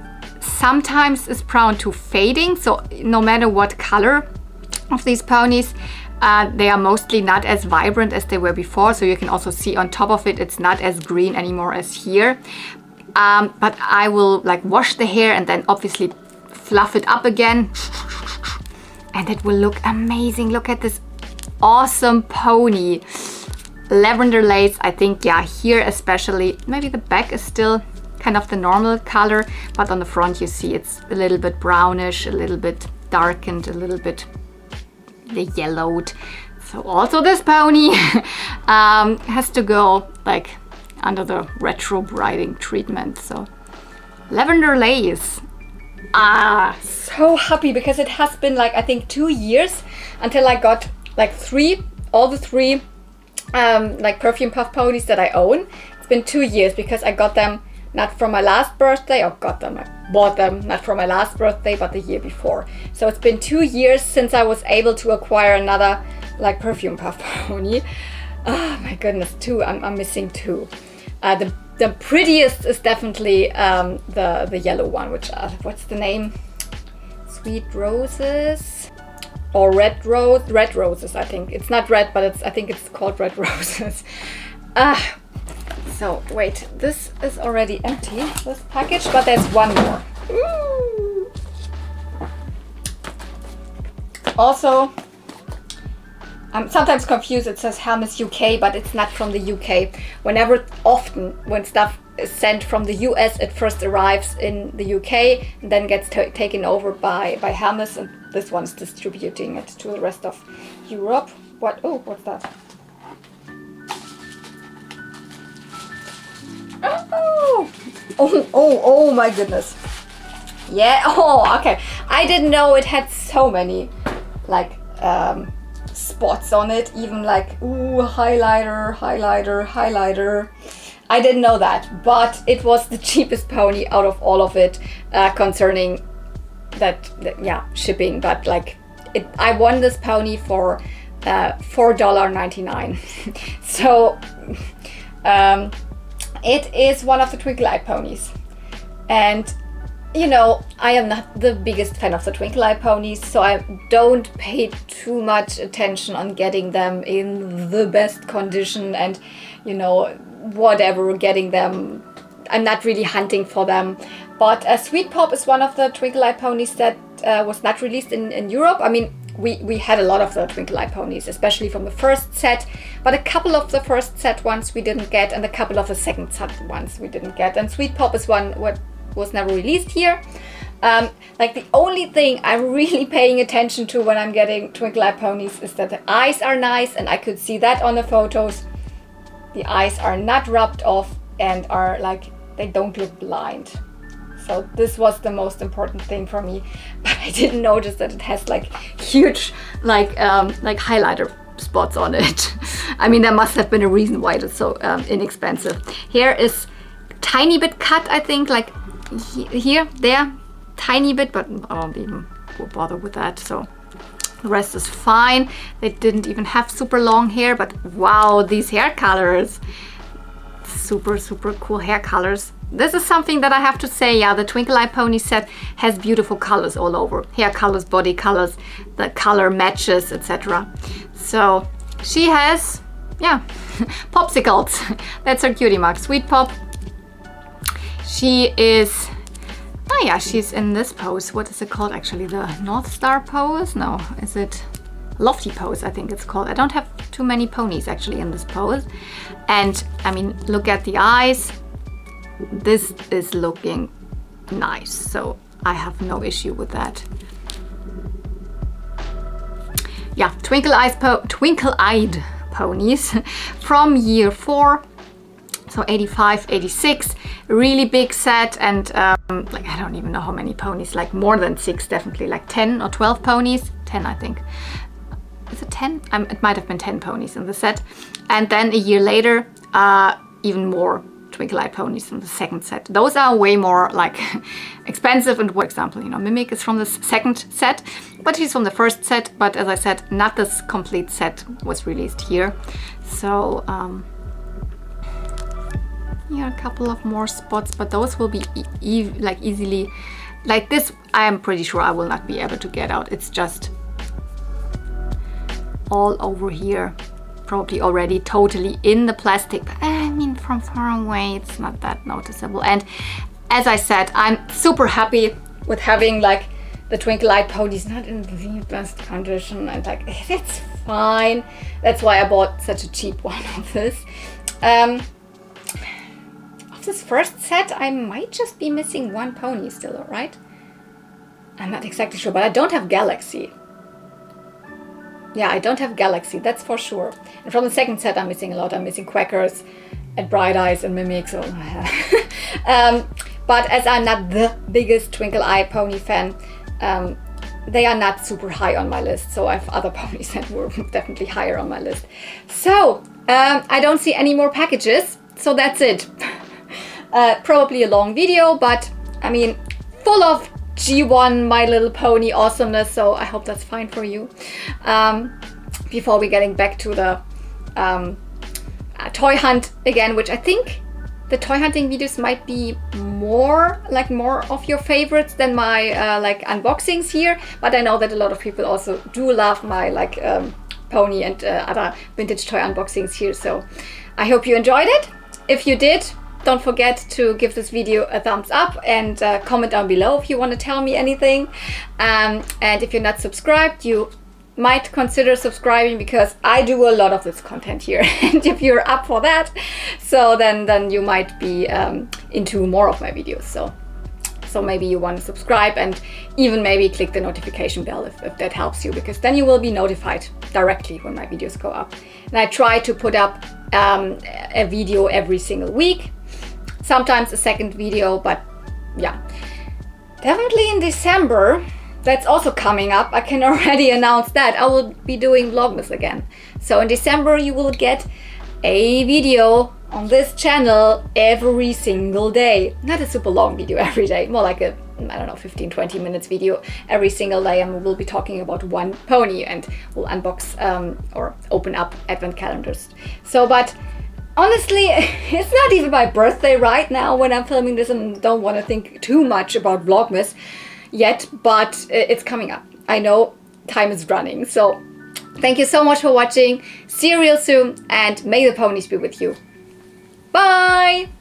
sometimes is prone to fading, so no matter what color of these ponies, they are mostly not as vibrant as they were before. So you can also see on top of it, it's not as green anymore as here. But I will like wash the hair and then obviously fluff it up again, and it will look amazing. Look at this awesome pony. Lavender lace, I think, yeah, here especially. Maybe the back is still kind of the normal color, but on the front you see it's a little bit brownish, a little bit darkened, a little bit yellowed. So also this pony has to go like under the retro brighting treatment. So lavender lace, so happy, because it has been like, I think 2 years until I got like all the three like Perfume Puff ponies that I own. It's been 2 years because I got them not from my last birthday, oh got them, I bought them not from my last birthday, but the year before. So it's been 2 years since I was able to acquire another like perfume puff pony. Oh my goodness, 2, I'm missing 2. The prettiest is definitely the yellow one, which, what's the name? Sweet Roses? Or Red Roses, I think. It's not red, but I think it's called Red Roses. So wait, this is already empty, this package, but there's one more. Ooh. Also, I'm sometimes confused, it says Hermes UK, but it's not from the UK. Often when stuff is sent from the US, it first arrives in the UK and then gets taken over by Hermes, and this one's distributing it to the rest of Europe. What's that? Oh my goodness. Yeah, okay. I didn't know it had so many like spots on it, even like highlighter. I didn't know that, but it was the cheapest pony out of all of it, concerning that shipping. But like I won this pony for $4.99. So it is one of the Twinkle Eye ponies, and you know, I am not the biggest fan of the Twinkle Eye ponies, so I don't pay too much attention on getting them in the best condition and, you know, whatever, getting them. I'm not really hunting for them. But Sweet Pop is one of the Twinkle Eye ponies that was not released in Europe. I mean, we had a lot of the Twinkle Eye ponies, especially from the first set, but a couple of the first set ones we didn't get, and a couple of the second set ones we didn't get. And Sweet Pop is one what was never released here. Like the only thing I'm really paying attention to when I'm getting Twinkle Eye ponies is that the eyes are nice, and I could see that on the photos. The eyes are not rubbed off and are like, they don't look blind. So this was the most important thing for me. But I didn't notice that it has like huge like highlighter spots on it. I mean, there must have been a reason why it's so inexpensive. Here is tiny bit cut, I think, like here, there, tiny bit, but I won't even bother with that. So the rest is fine. They didn't even have super long hair, but wow, these hair colors, super cool hair colors. This is something that I have to say, yeah, the Twinkle Eye pony set has beautiful colors all over. Hair colors, body colors, the color matches, etc. So she has, yeah, popsicles. That's her cutie mark, Sweet Pop. She is, oh yeah, she's in this pose. What is it called actually? The North Star pose? No, is it Lofty pose? I think it's called. I don't have too many ponies actually in this pose. And I mean, look at the eyes. This is looking nice, so I have no issue with that. Yeah, twinkle-eyed ponies from year 4, so 85, 86, really big set, and like I don't even know how many ponies, like more than 6, definitely like 10 or 12 ponies, 10 I think. Is it 10? It might have been 10 ponies in the set. And then a year later, even more Twinkle Eye ponies from the second set. Those are way more like expensive, and for example, you know, Mimic is from the second set, but she's from the first set. But as I said, not this complete set was released here. So yeah, a couple of more spots, but those will be like easily, like this, I am pretty sure I will not be able to get out. It's just all over here. Probably already totally in the plastic, but I mean, from far away it's not that noticeable. And as I said, I'm super happy with having like the Twinkle Eye ponies not in the best condition, and like it's fine. That's why I bought such a cheap one of this. Of this first set, I might just be missing one pony still, right? I'm not exactly sure, but I don't have Galaxy. Yeah, I don't have Galaxy, that's for sure. And from the second set, I'm missing a lot. I'm missing Quackers and Bright Eyes and Mimic. So, but as I'm not the biggest Twinkle Eye pony fan, they are not super high on my list. So I have other ponies that were definitely higher on my list. So I don't see any more packages. So that's it. Probably a long video, but I mean, full of G1 My Little Pony awesomeness, so I hope that's fine for you. Before we're getting back to the toy hunt again, which I think the toy hunting videos might be more of your favorites than my like unboxings here, but I know that a lot of people also do love my like pony and other vintage toy unboxings here, so I hope you enjoyed it. If you did, don't forget to give this video a thumbs up and comment down below if you want to tell me anything, and if you're not subscribed, you might consider subscribing, because I do a lot of this content here and if you're up for that, so then you might be into more of my videos, so maybe you want to subscribe and even maybe click the notification bell if that helps you, because then you will be notified directly when my videos go up. And I try to put up a video every single week, sometimes a second video, but yeah, definitely in December. That's also coming up. I can already announce that I will be doing Vlogmas again. So in December you will get a video on this channel every single day. Not a super long video every day, more like a, I don't know, 15-20 minutes video every single day, and we'll be talking about one pony and we'll unbox or open up advent calendars. So, but honestly, it's not even my birthday right now when I'm filming this, and don't want to think too much about Vlogmas yet, but it's coming up. I know time is running, so thank you so much for watching. See you real soon, and may the ponies be with you. Bye!